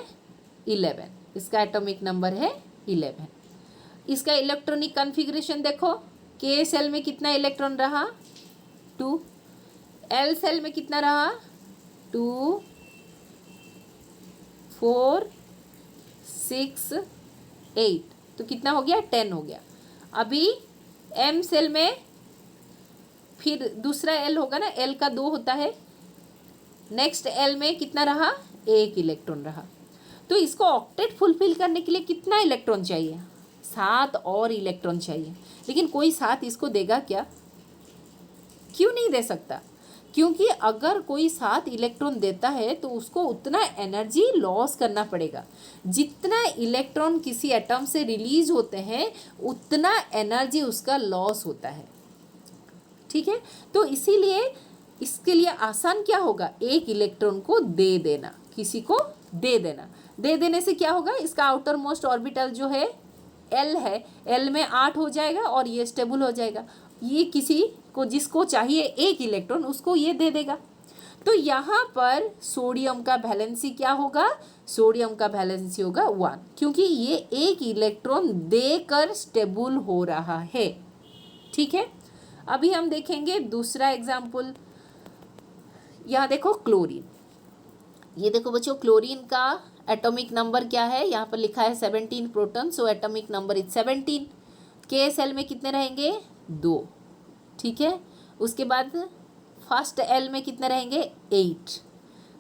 11। इसका एटॉमिक नंबर है 11। इसका इलेक्ट्रॉनिक कॉन्फ़िगरेशन देखो, के सेल में कितना इलेक्ट्रॉन रहा, 2। एल सेल में कितना रहा, 2, 4, 6, 8, तो कितना हो गया, 10 हो गया। अभी एम सेल में फिर दूसरा एल होगा ना, एल का 2 होता है, नेक्स्ट एल में कितना रहा, 1 इलेक्ट्रॉन रहा। तो इसको ऑक्टेट फुलफिल करने के लिए कितना इलेक्ट्रॉन चाहिए, 7 और इलेक्ट्रॉन चाहिए। लेकिन कोई 7 इसको देगा क्या, क्यों नहीं दे सकता? क्योंकि अगर कोई 7 इलेक्ट्रॉन देता है तो उसको उतना एनर्जी लॉस करना पड़ेगा। जितना इलेक्ट्रॉन किसी एटम से रिलीज होते हैं उतना एनर्जी उसका लॉस होता है। ठीक है, तो इसीलिए इसके लिए आसान क्या होगा, 1 इलेक्ट्रॉन को दे देना, किसी को दे देना। दे देने से क्या होगा, इसका आउटर मोस्ट ऑर्बिटल जो है एल है, एल में 8 हो जाएगा और ये स्टेबल हो जाएगा। ये किसी को जिसको चाहिए 1 इलेक्ट्रॉन उसको ये दे देगा। तो यहाँ पर सोडियम का वैलेंसी क्या होगा, सोडियम का वैलेंसी होगा 1, क्योंकि ये 1 इलेक्ट्रॉन देकर स्टेबल हो रहा है। ठीक है, अभी हम देखेंगे दूसरा एग्जाम्पल। यहाँ देखो क्लोरीन। ये देखो बच्चों, क्लोरीन का एटॉमिक नंबर क्या है, यहाँ पर लिखा है 17 proton, so atomic number is 17। के सेल में कितने रहेंगे, 2। ठीक है, उसके बाद फर्स्ट एल में कितने रहेंगे, 8।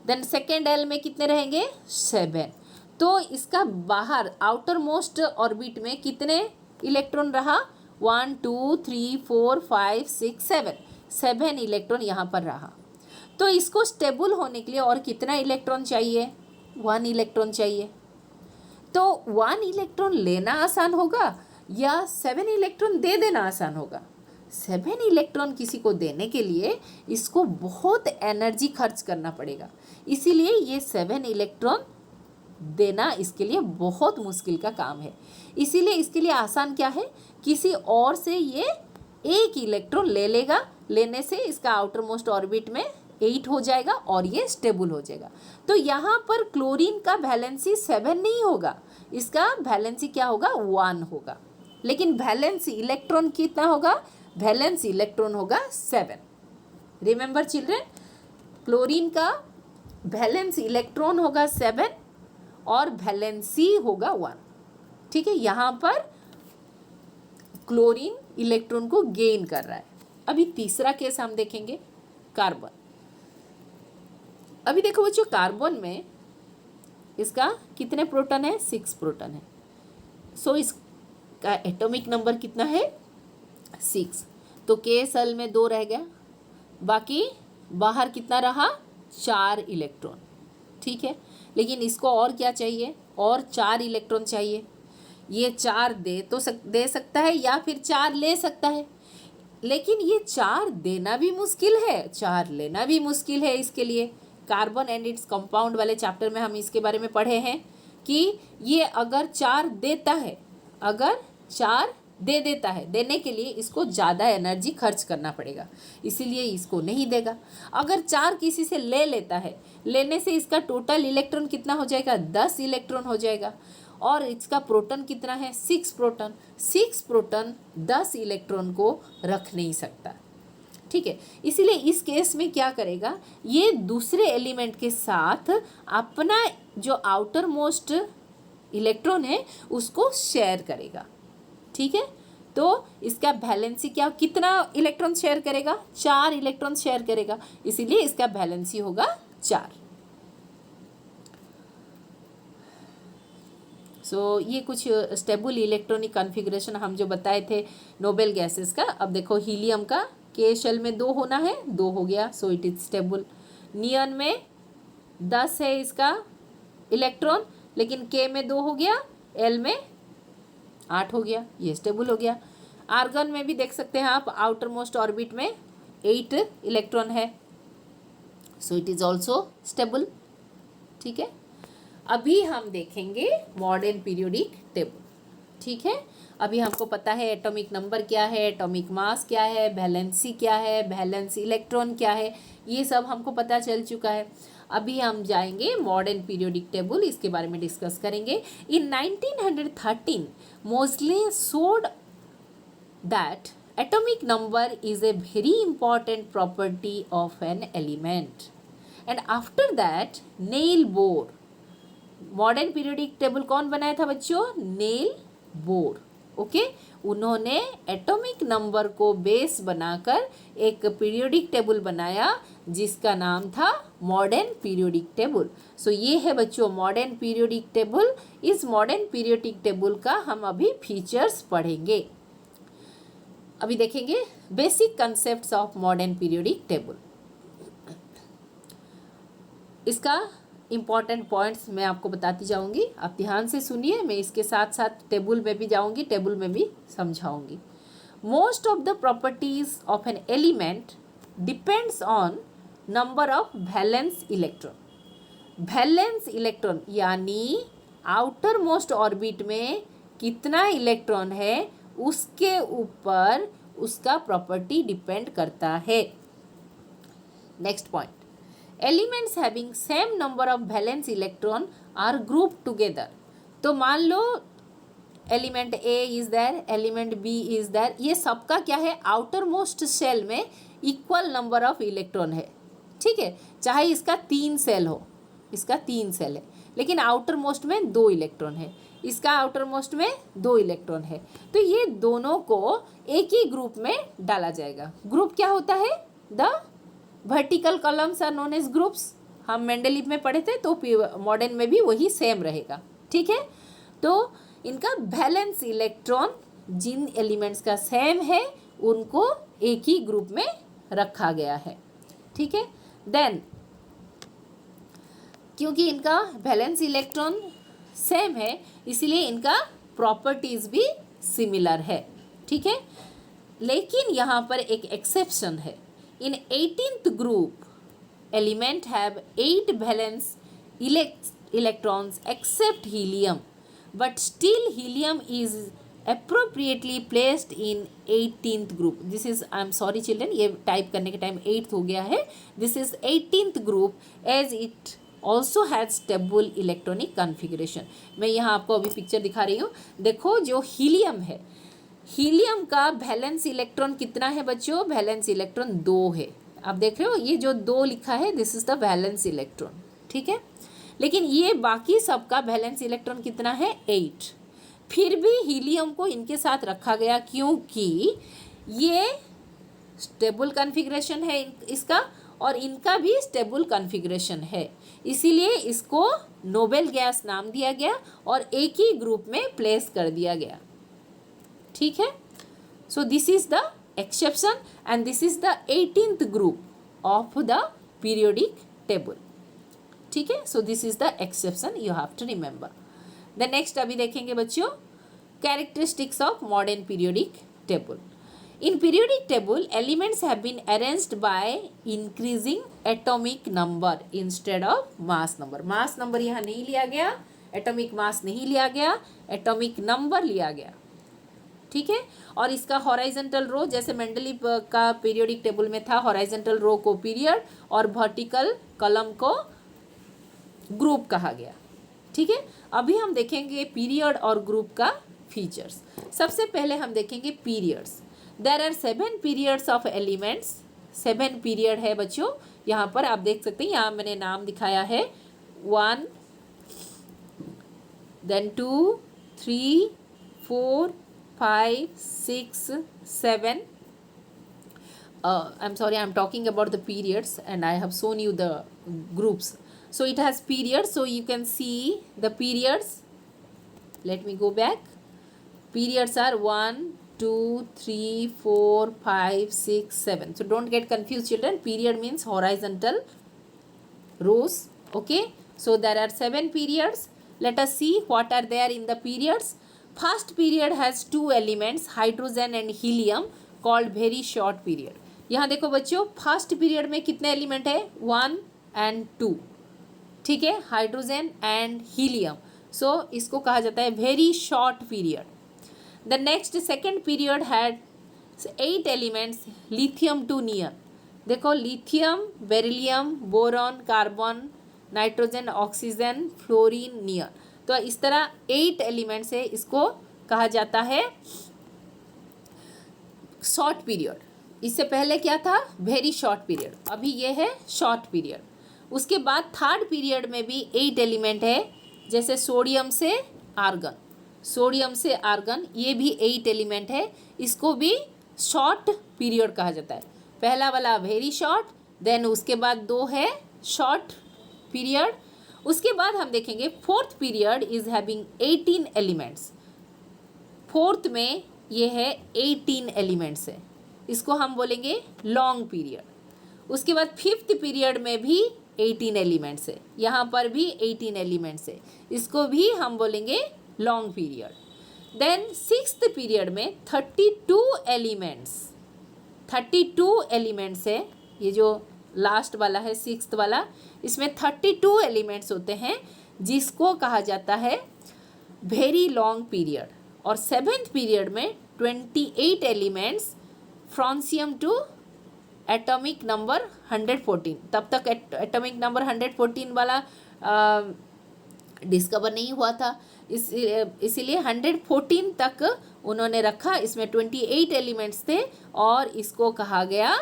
देन सेकेंड एल में कितने रहेंगे, 7। तो इसका बाहर आउटर मोस्ट ऑर्बिट में कितने इलेक्ट्रॉन रहा, 1, 2, 3, 4, 5, 6, 7 इलेक्ट्रॉन यहाँ पर रहा। तो इसको स्टेबल होने के लिए और कितना इलेक्ट्रॉन चाहिए, 1 इलेक्ट्रॉन चाहिए। तो 1 इलेक्ट्रॉन लेना आसान होगा या 7 इलेक्ट्रॉन दे देना आसान होगा? 7 इलेक्ट्रॉन किसी को देने के लिए इसको बहुत एनर्जी खर्च करना पड़ेगा, इसीलिए ये 7 इलेक्ट्रॉन देना इसके लिए बहुत मुश्किल का काम है। इसीलिए इसके लिए आसान क्या है, किसी और से ये 1 इलेक्ट्रॉन ले लेगा, लेने से इसका आउटर मोस्ट ऑर्बिट में 8 हो जाएगा और ये स्टेबल हो जाएगा। तो यहाँ पर क्लोरीन का वैलेंसी 7 नहीं होगा, इसका वैलेंसी क्या होगा, 1 होगा। लेकिन वैलेंसी इलेक्ट्रॉन कितना होगा, वैलेंस इलेक्ट्रॉन होगा 7। रिमेंबर चिल्ड्रन, क्लोरीन का वैलेंस इलेक्ट्रॉन होगा 7 और वैलेंसी होगा 1। ठीक है, यहाँ पर क्लोरीन इलेक्ट्रॉन को गेन कर रहा है। अभी तीसरा केस हम देखेंगे, कार्बन। अभी देखो बच्चों, कार्बन में इसका कितने प्रोटॉन है, 6 प्रोटॉन है। सो इसका एटॉमिक नंबर कितना है, 6। तो के सेल में 2 रह गया, बाकी बाहर कितना रहा, 4 इलेक्ट्रॉन। ठीक है, लेकिन इसको और क्या चाहिए, और 4 इलेक्ट्रॉन चाहिए। ये 4 दे सकता है या फिर 4 ले सकता है, लेकिन ये 4 देना भी मुश्किल है, 4 लेना भी मुश्किल है। इसके लिए कार्बन एंड इट्स कंपाउंड वाले चैप्टर में हम इसके बारे में पढ़े हैं कि ये अगर 4 देता है, अगर 4 दे देता है, देने के लिए इसको ज़्यादा एनर्जी खर्च करना पड़ेगा, इसीलिए इसको नहीं देगा। अगर 4 किसी से ले लेता है, लेने से इसका टोटल इलेक्ट्रॉन कितना हो जाएगा, 10 इलेक्ट्रॉन हो जाएगा। और इसका प्रोटॉन कितना है, 6 प्रोटॉन। 6 प्रोटॉन 10 इलेक्ट्रॉन को रख नहीं सकता। ठीक है, इसीलिए इस केस में क्या करेगा, ये दूसरे एलिमेंट के साथ अपना जो आउटर मोस्ट इलेक्ट्रॉन है उसको शेयर करेगा। ठीक है, तो इसका वैलेंसी क्या, कितना इलेक्ट्रॉन शेयर करेगा, 4 इलेक्ट्रॉन शेयर करेगा, इसीलिए इसका वैलेंसी होगा 4। सो ये कुछ स्टेबल इलेक्ट्रॉनिक कॉन्फ़िगरेशन हम जो बताए थे नोबेल गैसेस का। अब देखो, हीलियम का के शेल में 2 होना है, 2 हो गया, सो इट इज स्टेबल। नियन में 10 है इसका इलेक्ट्रॉन, लेकिन के में 2 हो गया, एल में 8 हो गया, ये स्टेबल हो गया। आर्गन में भी देख सकते हैं आप, आउटर मोस्ट ऑर्बिट में 8 इलेक्ट्रॉन है, सो इट इज ऑल्सो स्टेबल। ठीक है, अभी हम देखेंगे मॉडर्न पीरियोडिक टेबल। ठीक है, अभी हमको पता है एटॉमिक नंबर क्या है, एटॉमिक मास क्या है, वैलेंसी क्या है, वैलेंस इलेक्ट्रॉन क्या है, ये सब हमको पता चल चुका है। अभी हम जाएंगे मॉडर्न पीरियोडिक टेबल, इसके बारे में डिस्कस करेंगे। इन 1913 मोज़ले showed that atomic number is a very important property of an element, and after that nail bore. Modern periodic table कौन बनाया था बच्चों, नेल बोर। ओके, उन्होंने एटॉमिक नंबर को बेस बनाकर एक पीरियोडिक टेबल बनाया जिसका नाम था मॉडर्न पीरियोडिक टेबल। सो ये है बच्चों मॉडर्न पीरियोडिक टेबल। इस मॉडर्न पीरियोडिक टेबल का हम अभी फीचर्स पढ़ेंगे। अभी देखेंगे basic concepts of modern periodic table. इसका इम्पॉर्टेंट पॉइंट्स मैं आपको बताती जाऊंगी, आप ध्यान से सुनिए। मैं इसके साथ साथ टेबल में भी जाऊंगी, टेबल में भी समझाऊंगी। Most of the properties of an element depends on number of valence electron. Valence electron यानी आउटर मोस्ट ऑर्बिट में कितना इलेक्ट्रॉन है उसके ऊपर उसका प्रॉपर्टी डिपेंड करता है। Next point, elements having same number of valence electron are group together. तो मान लो element A is there, element B is there, ये सबका क्या है, आउटर मोस्ट शेल में इक्वल नंबर ऑफ इलेक्ट्रॉन है। ठीक है, चाहे इसका 3 सेल हो, इसका 3 सेल है, लेकिन आउटर मोस्ट में 2 इलेक्ट्रॉन है, इसका आउटर मोस्ट में 2 इलेक्ट्रॉन है, तो ये दोनों को एक ही ग्रुप में डाला जाएगा। ग्रुप क्या होता है, the vertical columns are known as groups. हम मेंडलीव में पढ़े थे, तो मॉडर्न में भी वही सेम रहेगा। ठीक है, तो इनका वैलेंस इलेक्ट्रॉन जिन एलिमेंट्स का सेम है उनको एक ही ग्रुप में रखा गया है। ठीक है, देन क्योंकि इनका वैलेंस इलेक्ट्रॉन सेम है, इसीलिए इनका प्रॉपर्टीज भी सिमिलर है, ठीक है। लेकिन यहाँ पर एक एक्सेप्शन है। In 18th group element have 8 valence electrons except helium, but still helium is appropriately placed in 18th group. This is, I am sorry children, ये टाइप करने के टाइम 8th हो गया है. This is 18th group as it also has stable electronic configuration. मैं यहाँ आपको अभी पिक्चर दिखा रही हूँ. देखो जो हीलियम है, हीलियम का वैलेंस इलेक्ट्रॉन कितना है बच्चों? वैलेंस इलेक्ट्रॉन 2 है. आप देख रहे हो ये जो 2 लिखा है, this is the valence electron, ठीक है. लेकिन ये बाकी सबका वैलेंस इलेक्ट्रॉन कितना है? 8. फिर भी हीलियम को इनके साथ रखा गया क्योंकि ये स्टेबल कॉन्फ़िगरेशन है इसका, और इनका भी स्टेबल कॉन्फ़िगरेशन है, इसीलिए इसको नोबेल गैस नाम दिया गया और एक ही ग्रुप में प्लेस कर दिया गया, ठीक है. So this is the exception and this is the 18th group of the periodic table, ठीक है. So this is the exception, you have to remember. The next अभी देखेंगे बच्चों, characteristics of modern periodic table. In periodic table elements have been arranged by increasing atomic number instead of mass number. Mass number यहाँ नहीं लिया गया, एटॉमिक मास नहीं लिया गया, एटॉमिक नंबर लिया गया, ठीक है. और इसका हॉराइजेंटल रो, जैसे मेंडलीव का पीरियोडिक टेबल में था, हॉराइजेंटल रो को पीरियड और वर्टिकल कॉलम को ग्रुप कहा गया, ठीक है. अभी हम देखेंगे पीरियड और ग्रुप का फीचर्स. सबसे पहले हम देखेंगे periods. There are 7 periods of elements. 7 period है बच्चों, यहाँ पर आप देख सकते हैं, यहाँ मैंने नाम दिखाया है 1 then 2 3 4 5 6 7. I'm sorry, I'm talking about the periods and I have shown you the groups. So it has periods, so you can see the periods. Let me go back. Periods are 1 2 3 4 5 6 7. So don't get confused children, period means horizontal rows, okay. So there are 7 periods. Let us see what are there in the periods. First period has 2 elements, hydrogen and helium, called very short period. यहाँ देखो बच्चों, फर्स्ट पीरियड में कितने एलिमेंट है? 1 and 2, ठीक है, हाइड्रोजन एंड हीलियम. सो इसको कहा जाता है very short period. The next second period had 8 elements, lithium to neon. देखो lithium, beryllium, boron, carbon, nitrogen, oxygen, fluorine, neon. तो इस तरह 8 एलिमेंट्स है, इसको कहा जाता है शॉर्ट पीरियड. इससे पहले क्या था? Very short period. अभी ये है शॉर्ट पीरियड. उसके बाद थर्ड पीरियड में भी 8 एलिमेंट है, जैसे सोडियम से आर्गन, सोडियम से आर्गन, ये भी 8 एलिमेंट है, इसको भी शॉर्ट पीरियड कहा जाता है. पहला वाला वेरी शॉर्ट, देन उसके बाद 2 है शॉर्ट पीरियड. उसके बाद हम देखेंगे fourth period is having 18 elements. Fourth में ये है 18 एलिमेंट्स है, इसको हम बोलेंगे लॉन्ग पीरियड. उसके बाद फिफ्थ पीरियड में भी 18 एलिमेंट्स है, यहाँ पर भी 18 एलिमेंट्स है, इसको भी हम बोलेंगे long period. Then sixth period में 32 एलिमेंट्स, 32 एलिमेंट्स है. ये जो लास्ट वाला है सिक्स्थ वाला, इसमें 32 एलिमेंट्स होते हैं, जिसको कहा जाता है वेरी लॉन्ग पीरियड. और सेवेंथ पीरियड में 28 elements, francium to atomic number 114. तब तक एटॉमिक नंबर 114 वाला डिस्कवर नहीं हुआ था, इसीलिए 114 तक उन्होंने रखा. इसमें 28 एलिमेंट्स थे और इसको कहा गया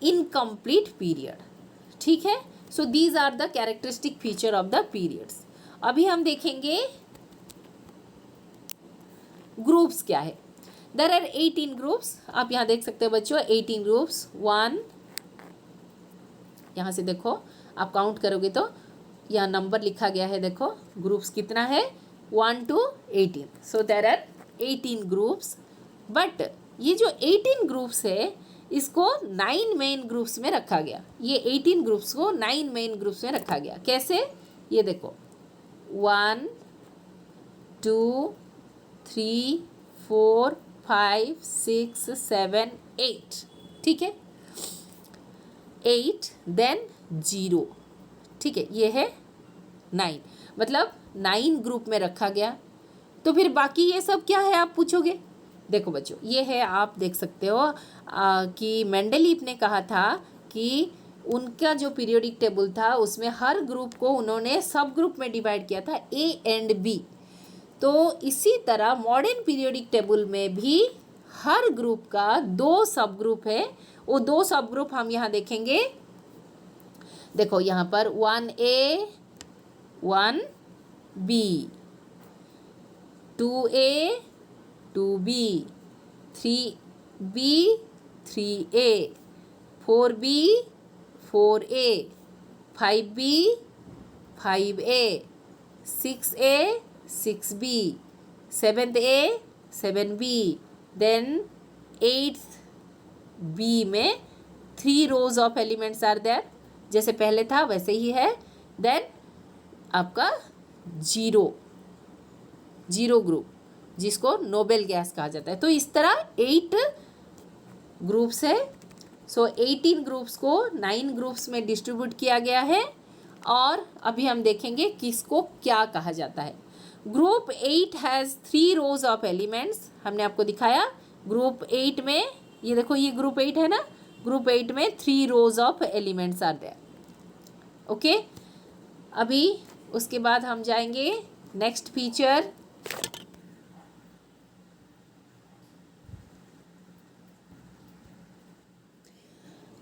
इनकम्प्लीट पीरियड, ठीक है. So these are the characteristic feature of the periods. अभी हम देखेंगे ग्रुप्स क्या है. There are 18 groups. आप यहाँ देख सकते हो बच्चों 18 ग्रुप्स. 1, यहाँ से देखो आप काउंट करोगे तो यहाँ नंबर लिखा गया है, देखो ग्रुप्स कितना है, 1 to 18. So there are 18 groups. But ये जो 18 ग्रुप्स है, इसको 9 मेन ग्रुप्स में रखा गया. ये 18 ग्रुप्स को 9 मेन ग्रुप्स में रखा गया. कैसे? ये देखो 1 2 3 4 5 6 7 8, ठीक है, 8 देन 0, ठीक है, ये है 9, मतलब 9 ग्रुप में रखा गया। तो फिर बाकी ये सब क्या है आप पूछोगे। देखो बच्चों, ये है, आप देख सकते हो कि मेंडलीफ ने कहा था कि उनका जो पीरियोडिक टेबल था उसमें हर ग्रुप को उन्होंने सब ग्रुप में डिवाइड किया था, ए एंड बी। तो इसी तरह मॉडर्न पीरियोडिक टेबल में भी हर ग्रुप का 2 सब ग्रुप है। वो 2 सब ग्रुप हम यहाँ देखेंगे। देखो यहाँ पर 1A 1B, 2A 2B, 3B 3A, 4B 4A, 5B 5A, 6A 6B, 7A 7B, then 8B में 3 rows of elements are there, जैसे पहले था वैसे ही है। देन आपका जीरो ग्रुप, जिसको नोबेल गैस कहा जाता है। तो इस तरह 8 ग्रुप्स है। सो 18 ग्रुप्स को 9 ग्रुप्स में डिस्ट्रीब्यूट किया गया है। और अभी हम देखेंगे किसको क्या कहा जाता है। Group 8 has 3 rows of elements, हमने आपको दिखाया। ग्रुप 8 में, ये देखो ये ग्रुप 8 है ना, ग्रुप 8 में 3 rows of elements are there, okay. अभी उसके बाद हम जाएंगे नेक्स्ट फीचर।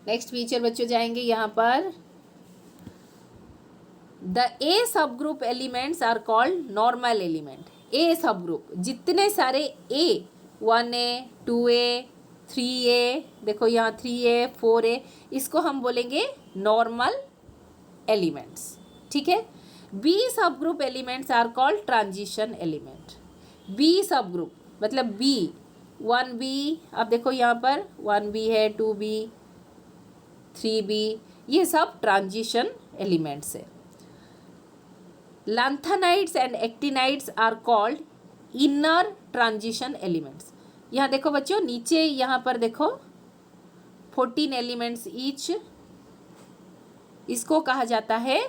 नेक्स्ट फीचर बच्चों जाएंगे यहाँ पर, the A sub group elements are called normal element. A sub group, जितने सारे ए, 1A 2A 3A, देखो यहाँ 3A 4A, इसको हम बोलेंगे नॉर्मल एलिमेंट्स, ठीक है। B sub group elements are called transition element. B sub group मतलब बी, 1B, अब देखो यहाँ पर 1B है, 2B 3B, ये सब ट्रांजिशन एलिमेंट्स है। Lanthanides and actinides are called inner transition elements. यहाँ देखो बच्चों, नीचे यहाँ पर देखो 14 एलिमेंट्स ईच, इसको कहा जाता है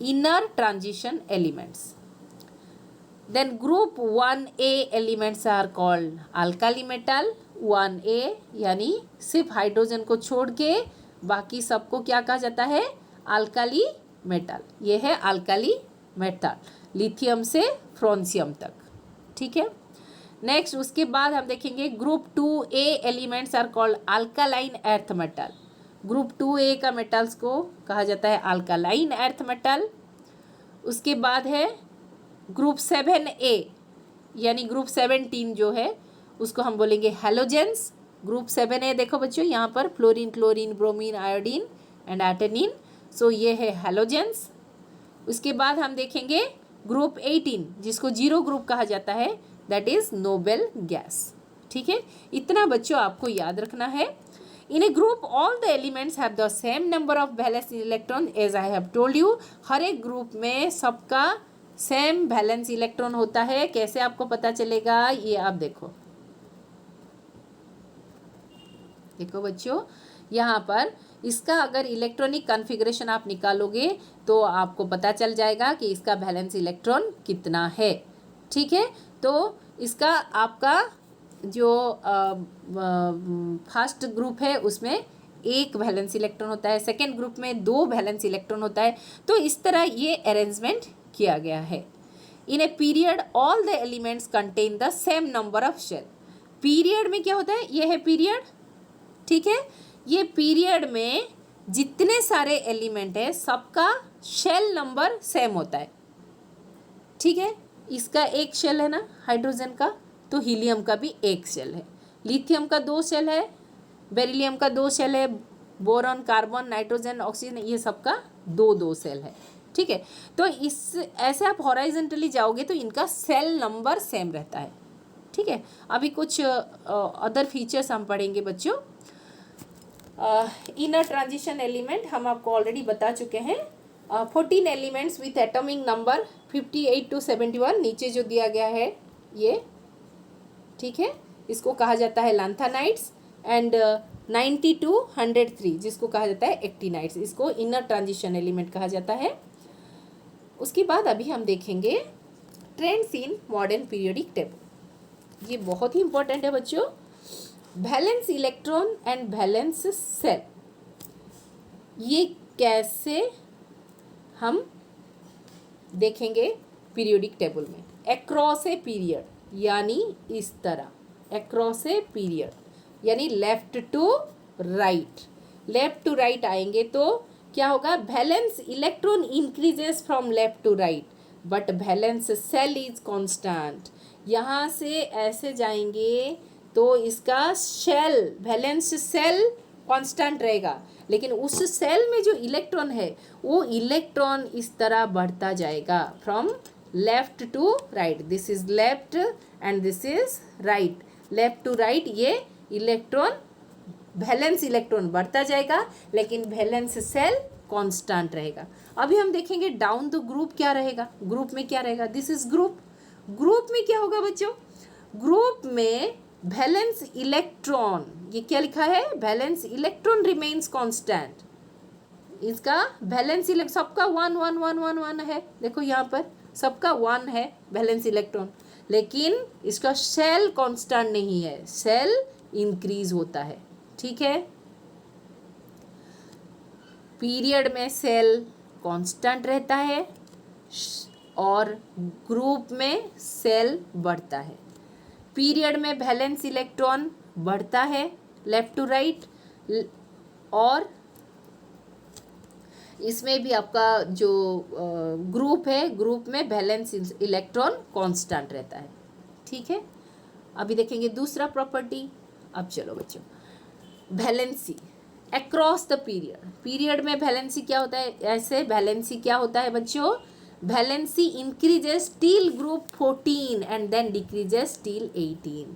inner transition elements. Then group 1A elements are called alkali metal. 1A यानी सिर्फ हाइड्रोजन को छोड़ के बाकी सबको क्या कहा जाता है, अल्काली मेटल। ये है अल्काली मेटल, लिथियम से फ्रांसियम तक, ठीक है। नेक्स्ट उसके बाद हम देखेंगे group 2A elements are called alkaline earth metal. Group 2A का मेटल्स को कहा जाता है अल्कालाइन अर्थ मेटल। उसके बाद है ग्रुप 7A यानी ग्रुप 17 जो है उसको हम बोलेंगे हैलोजेंस। ग्रुप 7A देखो बच्चों, यहाँ पर fluorine, chlorine, bromine, iodine and astatine, so ये है हैलोजेंस। उसके बाद हम देखेंगे ग्रुप 18 जिसको 0 ग्रुप कहा जाता है, दैट इज नोबेल गैस, ठीक है। इतना बच्चों आपको याद रखना है। In A group all the elements have the same number of valence electron as I have told you. हर एक ग्रुप में सबका सेम वैलेंस इलेक्ट्रॉन होता है। कैसे आपको पता चलेगा, ये आप देखो, देखो बच्चों यहाँ पर इसका अगर इलेक्ट्रॉनिक कॉन्फ़िगरेशन आप निकालोगे तो आपको पता चल जाएगा कि इसका वैलेंस इलेक्ट्रॉन कितना है, ठीक है। तो इसका आपका जो फर्स्ट ग्रुप है उसमें 1 वैलेंस इलेक्ट्रॉन होता है, सेकेंड ग्रुप में 2 वैलेंस इलेक्ट्रॉन होता है। तो इस तरह ये अरेंजमेंट किया गया है। In A period all the elements contain the same number of shell. Period में क्या होता है, ये है पीरियड, ठीक है। ये पीरियड में जितने सारे एलिमेंट है सबका शेल नंबर सेम होता है, ठीक है। इसका 1 शेल है ना हाइड्रोजन का, तो हीलियम का भी 1 शेल है। लिथियम का 2 शेल है, बेरिलियम का 2 शेल है, बोरॉन, कार्बन, नाइट्रोजन, ऑक्सीजन, ये सबका 2 शेल है, ठीक है। तो इस ऐसे आप हॉराइजेंटली जाओगे तो इनका सेल नंबर सेम रहता है, ठीक है। अभी कुछ अदर फीचर्स हम पढ़ेंगे बच्चों। इनर ट्रांजिशन एलिमेंट हम आपको ऑलरेडी बता चुके हैं। 14 elements with atomic number 58 to 71 नीचे जो दिया गया है ये, ठीक है, इसको कहा जाता है लैंथेनाइट्स। एंड 90 to 103 जिसको कहा जाता है एक्टिनाइट्स, इसको इनर ट्रांजिशन एलिमेंट कहा जाता है। उसके बाद अभी हम देखेंगे trends in modern periodic table. ये बहुत ही इंपॉर्टेंट है बच्चों। Valence electron and valence shell, ये कैसे हम देखेंगे पीरियोडिक टेबल में। अक्रॉस ए पीरियड, यानी इस तरह अक्रॉस ए पीरियड, यानी left to right, left to right आएंगे तो क्या होगा, valence electron increases from left to right but valence shell is constant. यहाँ से ऐसे जाएंगे तो इसका शेल, वैलेंस सेल कांस्टेंट रहेगा, लेकिन उस सेल में जो इलेक्ट्रॉन है वो इलेक्ट्रॉन इस तरह बढ़ता जाएगा from left to right. This is left and this is right, left to right ये इलेक्ट्रॉन, वैलेंस इलेक्ट्रॉन बढ़ता जाएगा लेकिन वैलेंस सेल कांस्टेंट रहेगा। अभी हम देखेंगे डाउन द ग्रुप क्या रहेगा। ग्रुप में क्या रहेगा, दिस इज ग्रुप। ग्रुप में क्या होगा बच्चों, ग्रुप में वैलेंस इलेक्ट्रॉन, ये क्या लिखा है, वैलेंस इलेक्ट्रॉन रिमेन्स कांस्टेंट। इसका वैलेंस इलेक्ट्रॉन सबका 1 1 1 1 1 है, देखो यहाँ पर सबका 1 है वैलेंस इलेक्ट्रॉन, लेकिन इसका सेल कांस्टेंट नहीं है, सेल इंक्रीज होता है, ठीक है। पीरियड में सेल कांस्टेंट रहता है और ग्रुप में सेल बढ़ता है। पीरियड में वैलेंस इलेक्ट्रॉन बढ़ता है लेफ्ट टू राइट, और इसमें भी आपका जो ग्रुप है, ग्रुप में वैलेंस इलेक्ट्रॉन कांस्टेंट रहता है, ठीक है। अभी देखेंगे दूसरा प्रॉपर्टी। अब चलो बच्चों, valency across the period. Period में वैलेंसी क्या होता है, ऐसे वैलेंसी क्या होता है बच्चों, valency increases till group 14 and then decreases till 18।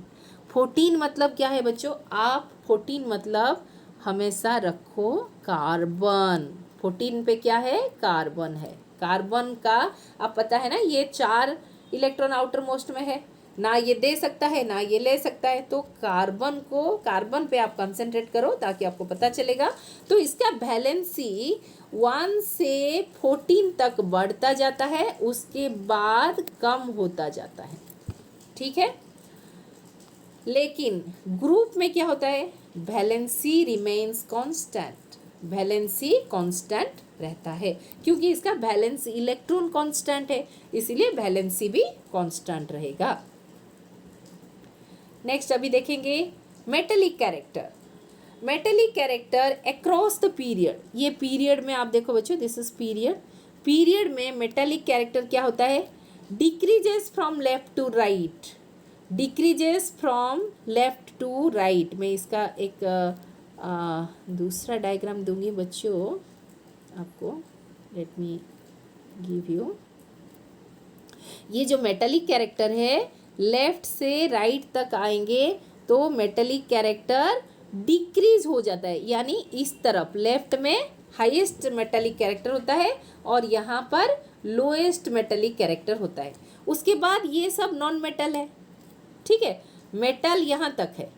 14 मतलब क्या है बच्चों, आप 14 मतलब हमेशा रखो कार्बन। 14 पे क्या है, कार्बन है। कार्बन का आप पता है ना, ये 4 इलेक्ट्रॉन आउटर मोस्ट में है, ना ये दे सकता है ना ये ले सकता है, तो कार्बन को, कार्बन पे आप कंसंट्रेट करो ताकि आपको पता चलेगा। तो इसका वैलेंसी 1 से 14 तक बढ़ता जाता है, उसके बाद कम होता जाता है, ठीक है। लेकिन ग्रुप में क्या होता है, valency remains constant, valency constant रहता है, क्योंकि इसका वैलेंस इलेक्ट्रॉन कांस्टेंट है, इसीलिए वैलेंसी भी कांस्टेंट रहेगा। नेक्स्ट अभी देखेंगे metallic character. Metallic character across the period, ये पीरियड में आप देखो बच्चों, दिस इज पीरियड। पीरियड में मेटेलिक कैरेक्टर क्या होता है, decreases from left to right, decreases from left to right. मैं इसका एक दूसरा डायग्राम दूंगी बच्चों आपको, लेट मी गिव यू। ये जो मेटेलिक कैरेक्टर है, लेफ्ट से राइट तक आएंगे तो मेटेलिक कैरेक्टर डिक्रीज हो जाता है, यानी इस तरफ लेफ्ट में हाईएस्ट मेटेलिक कैरेक्टर होता है और यहाँ पर लोएस्ट मेटेलिक कैरेक्टर होता है। उसके बाद ये सब नॉन मेटल है, ठीक है। मेटल यहाँ तक है,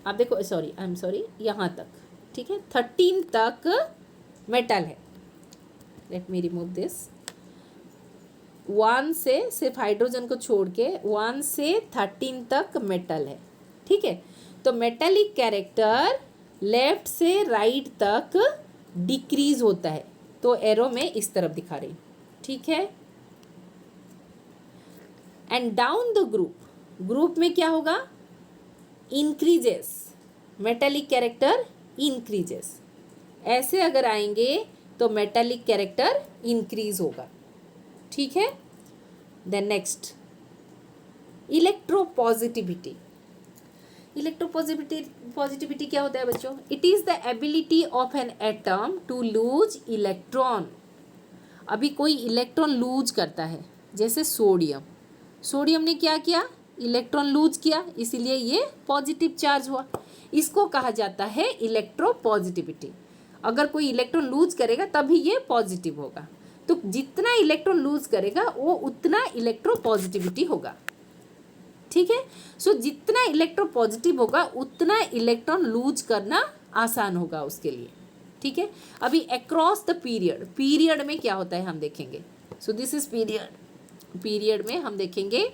आप देखो, सॉरी आई एम सॉरी, यहाँ तक, ठीक है, 13 तक मेटल है। Let me remove this. 1 से सिर्फ हाइड्रोजन को छोड़ के 1 से 13 तक मेटल है, ठीक है। तो मेटेलिक कैरेक्टर लेफ्ट से राइट तक डिक्रीज होता है, तो एरो में इस तरफ दिखा रही, ठीक है। And down the group, group में क्या होगा, इंक्रीजेस, मेटेलिक कैरेक्टर इंक्रीजेस। ऐसे अगर आएंगे तो मेटेलिक कैरेक्टर इंक्रीज होगा, ठीक है। Then next electropositivity. इलेक्ट्रोपॉजिटिविटी क्या होता है बच्चों, it is the ability of an atom to lose electron. अभी कोई इलेक्ट्रॉन लूज करता है, जैसे सोडियम, सोडियम ने क्या किया, इलेक्ट्रॉन लूज किया, इसीलिए ये पॉजिटिव चार्ज हुआ, इसको कहा जाता है इलेक्ट्रोपॉजिटिविटी। अगर कोई इलेक्ट्रॉन लूज करेगा तभी ये पॉजिटिव होगा। तो जितना इलेक्ट्रॉन लूज करेगा वो उतना इलेक्ट्रोपॉजिटिविटी होगा, ठीक है। सो जितना इलेक्ट्रोपॉजिटिव होगा उतना इलेक्ट्रॉन लूज करना आसान होगा उसके लिए, ठीक है। अभी अक्रॉस द पीरियड, पीरियड में क्या होता है हम देखेंगे। So this is period, period में हम देखेंगे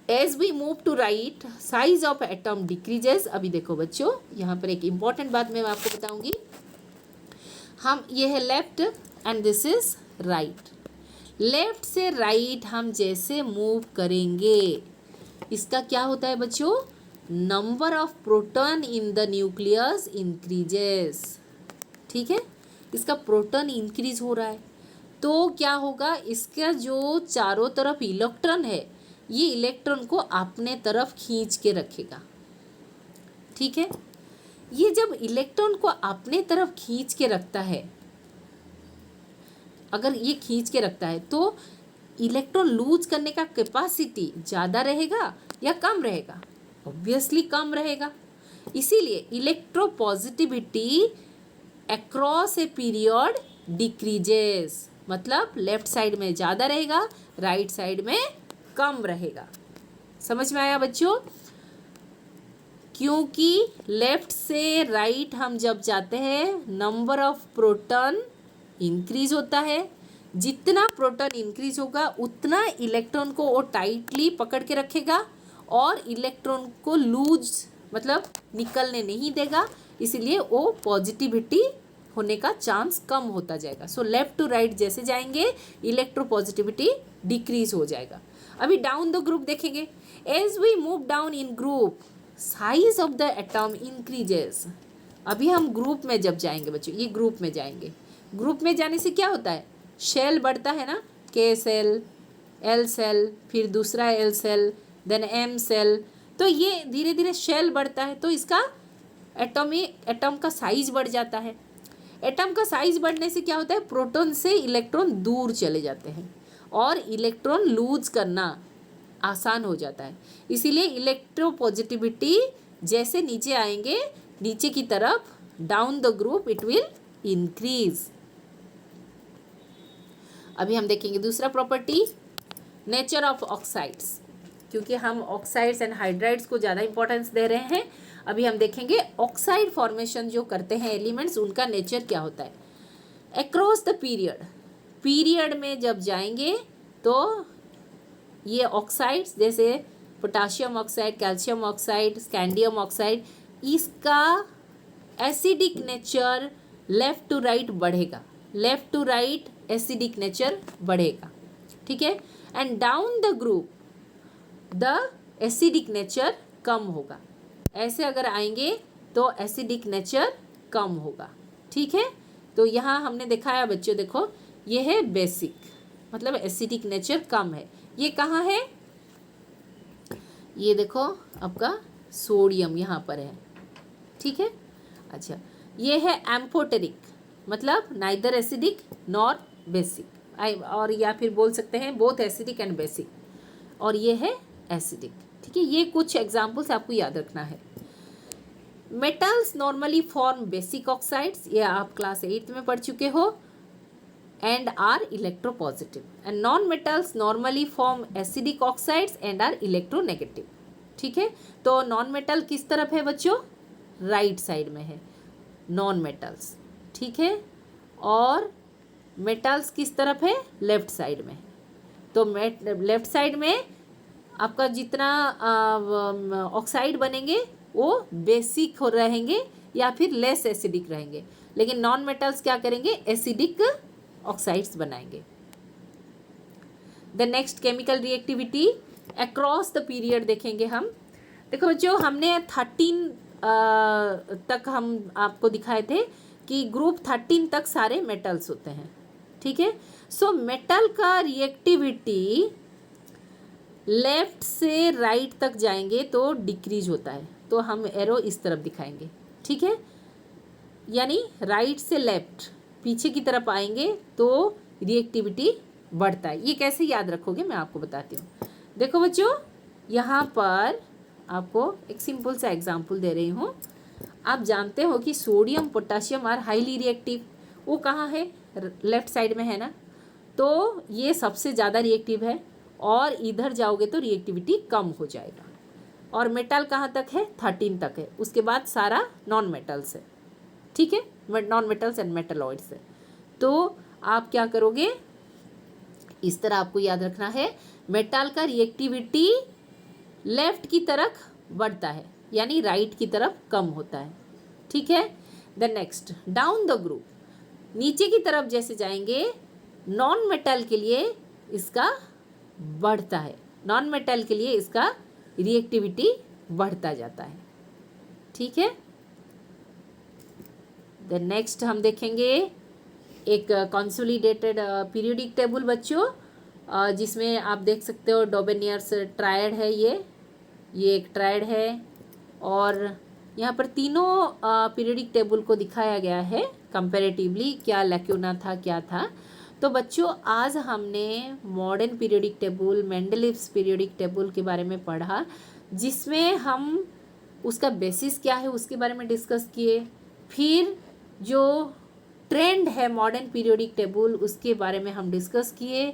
as we move to right size of atom decreases. अभी देखो बच्चों, यहाँ पर एक इंपॉर्टेंट बात मैं आपको बताऊंगी। हम ये है left and this is right. Left से राइट हम जैसे मूव करेंगे इसका क्या होता है बच्चों, number of proton in the nucleus increases, ठीक है। इसका प्रोटॉन इंक्रीज हो रहा है तो क्या होगा, इसका जो चारों तरफ इलेक्ट्रॉन है ये इलेक्ट्रॉन को अपने तरफ खींच के रखेगा, ठीक है। ये जब इलेक्ट्रॉन को अपने तरफ खींच के रखता है, अगर ये खींच के रखता है तो इलेक्ट्रॉन लूज करने का कैपेसिटी ज़्यादा रहेगा या कम रहेगा, ऑब्वियसली कम रहेगा। इसीलिए electropositivity across a period decreases, मतलब लेफ्ट साइड में ज़्यादा रहेगा, राइट साइड में कम रहेगा। समझ में आया बच्चों? क्योंकि लेफ्ट से राइट हम जब जाते हैं नंबर ऑफ प्रोटॉन इंक्रीज होता है, जितना प्रोटॉन इंक्रीज होगा उतना इलेक्ट्रॉन को वो टाइटली पकड़ के रखेगा और इलेक्ट्रॉन को लूज मतलब निकलने नहीं देगा, इसलिए वो पॉजिटिविटी होने का चांस कम होता जाएगा। सो लेफ्ट टू राइट जैसे जाएंगे इलेक्ट्रोपॉजिटिविटी डिक्रीज हो जाएगा। अभी डाउन द ग्रुप देखेंगे, as we move down in group size of the atom increases. अभी हम ग्रुप में जब जाएंगे बच्चों, ये ग्रुप में जाएंगे, ग्रुप में जाने से क्या होता है, शेल बढ़ता है ना, के सेल, एल सेल, फिर दूसरा L shell, then M shell, तो ये धीरे धीरे शेल बढ़ता है तो इसका एटम का साइज बढ़ जाता है। एटम का साइज बढ़ने से क्या होता है, प्रोटॉन से इलेक्ट्रॉन दूर चले जाते हैं और इलेक्ट्रॉन लूज करना आसान हो जाता है। इसीलिए इलेक्ट्रोपॉजिटिविटी जैसे नीचे आएंगे, नीचे की तरफ down the group it will increase. अभी हम देखेंगे दूसरा प्रॉपर्टी, नेचर ऑफ ऑक्साइड्स, क्योंकि हम ऑक्साइड्स एंड हाइड्राइड्स को ज़्यादा इंपॉर्टेंस दे रहे हैं। अभी हम देखेंगे ऑक्साइड फॉर्मेशन जो करते हैं एलिमेंट्स, उनका नेचर क्या होता है। अक्रॉस द पीरियड, पीरियड में जब जाएंगे तो ये ऑक्साइड्स जैसे potassium oxide, calcium oxide, scandium oxide, इसका acidic nature left to right बढ़ेगा, left to right acidic nature बढ़ेगा, ठीक है। And down the group the acidic nature कम होगा। ऐसे अगर आएंगे तो एसिडिक नेचर कम होगा, ठीक है। तो यहाँ हमने दिखाया बच्चों, देखो ये है बेसिक, मतलब एसिडिक नेचर कम है। ये कहाँ है, ये देखो आपका सोडियम यहाँ पर है, ठीक है। अच्छा, ये है एम्फोटेरिक, मतलब नाइदर एसिडिक नॉर बेसिक, और या फिर बोल सकते हैं बोथ एसिडिक एंड बेसिक, और ये है एसिडिक, ठीक है। ये कुछ एग्जाम्पल्स आपको याद रखना है। Metals normally form basic oxides, ये आप क्लास 8 में पढ़ चुके हो, and are electropositive, and non metals normally form acidic oxides and are electronegative, ठीक है। तो नॉन मेटल किस तरफ है बच्चों, राइट साइड में है नॉन मेटल्स, ठीक है, और मेटल्स किस तरफ है, लेफ्ट साइड में। तो लेफ्ट साइड में आपका जितना ऑक्साइड बनेंगे वो बेसिक हो रहेंगे या फिर लेस एसिडिक रहेंगे, लेकिन नॉन मेटल्स क्या करेंगे, एसिडिक ऑक्साइड्स बनाएंगे। The next chemical reactivity across the period देखेंगे हम। देखो बच्चों, हमने 13 तक हम आपको दिखाए थे कि ग्रुप 13 तक सारे मेटल्स होते हैं, ठीक है। सो मेटल का रिएक्टिविटी लेफ्ट से राइट तक जाएंगे तो डिक्रीज होता है, तो हम एरो इस तरफ दिखाएंगे, ठीक है। यानी राइट से लेफ्ट पीछे की तरफ आएंगे तो रिएक्टिविटी बढ़ता है। ये कैसे याद रखोगे मैं आपको बताती हूँ। देखो बच्चों, यहाँ पर आपको एक सिंपल सा एग्जांपल दे रही हूँ। आप जानते हो कि sodium potassium are highly reactive, वो कहाँ है, लेफ्ट साइड में है ना, तो ये सबसे ज़्यादा रिएक्टिव है और इधर जाओगे तो रिएक्टिविटी कम हो जाएगा। और मेटल कहाँ तक है? 13 तक है। उसके बाद सारा नॉन मेटल्स है, ठीक है, नॉन मेटल्स एंड मेटलॉइड्स है। तो आप क्या करोगे, इस तरह आपको याद रखना है, मेटल का रिएक्टिविटी लेफ्ट की तरफ बढ़ता है यानी राइट की तरफ कम होता है, ठीक है। The next, down the group, नीचे की तरफ जैसे जाएंगे नॉन मेटल के लिए इसका बढ़ता है, नॉन मेटल के लिए इसका रिएक्टिविटी बढ़ता जाता है, ठीक है। द नेक्स्ट हम देखेंगे एक कंसोलिडेटेड पीरियोडिक टेबल बच्चों, जिसमें आप देख सकते हो डोबेनियर्स ट्रायड है, ये एक ट्रायड है और यहाँ पर तीनों पीरियोडिक टेबल को दिखाया गया है कंपैरेटिवली, क्या लैक्यूना था क्या था। तो बच्चों आज हमने modern periodic table, Mendeleev's periodic table के बारे में पढ़ा, जिसमें हम उसका बेसिस क्या है उसके बारे में डिस्कस किए, फिर जो ट्रेंड है मॉडर्न पीरियोडिक टेबल उसके बारे में हम डिस्कस किए।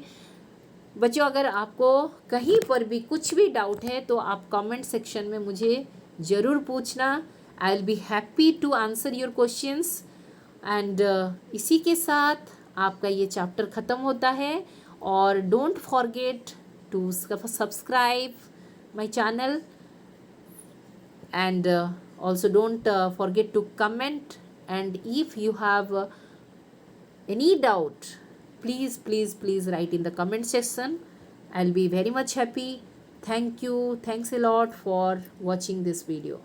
बच्चों अगर आपको कहीं पर भी कुछ भी डाउट है तो आप कमेंट सेक्शन में मुझे ज़रूर पूछना, I will be happy to answer your questions. And इसी के साथ आपका ये चैप्टर ख़त्म होता है और don't forget to subscribe my channel and also don't forget to comment, and if you have any doubt, please write in the comment section. I'll be very much happy. Thank you, thanks a lot for watching this video.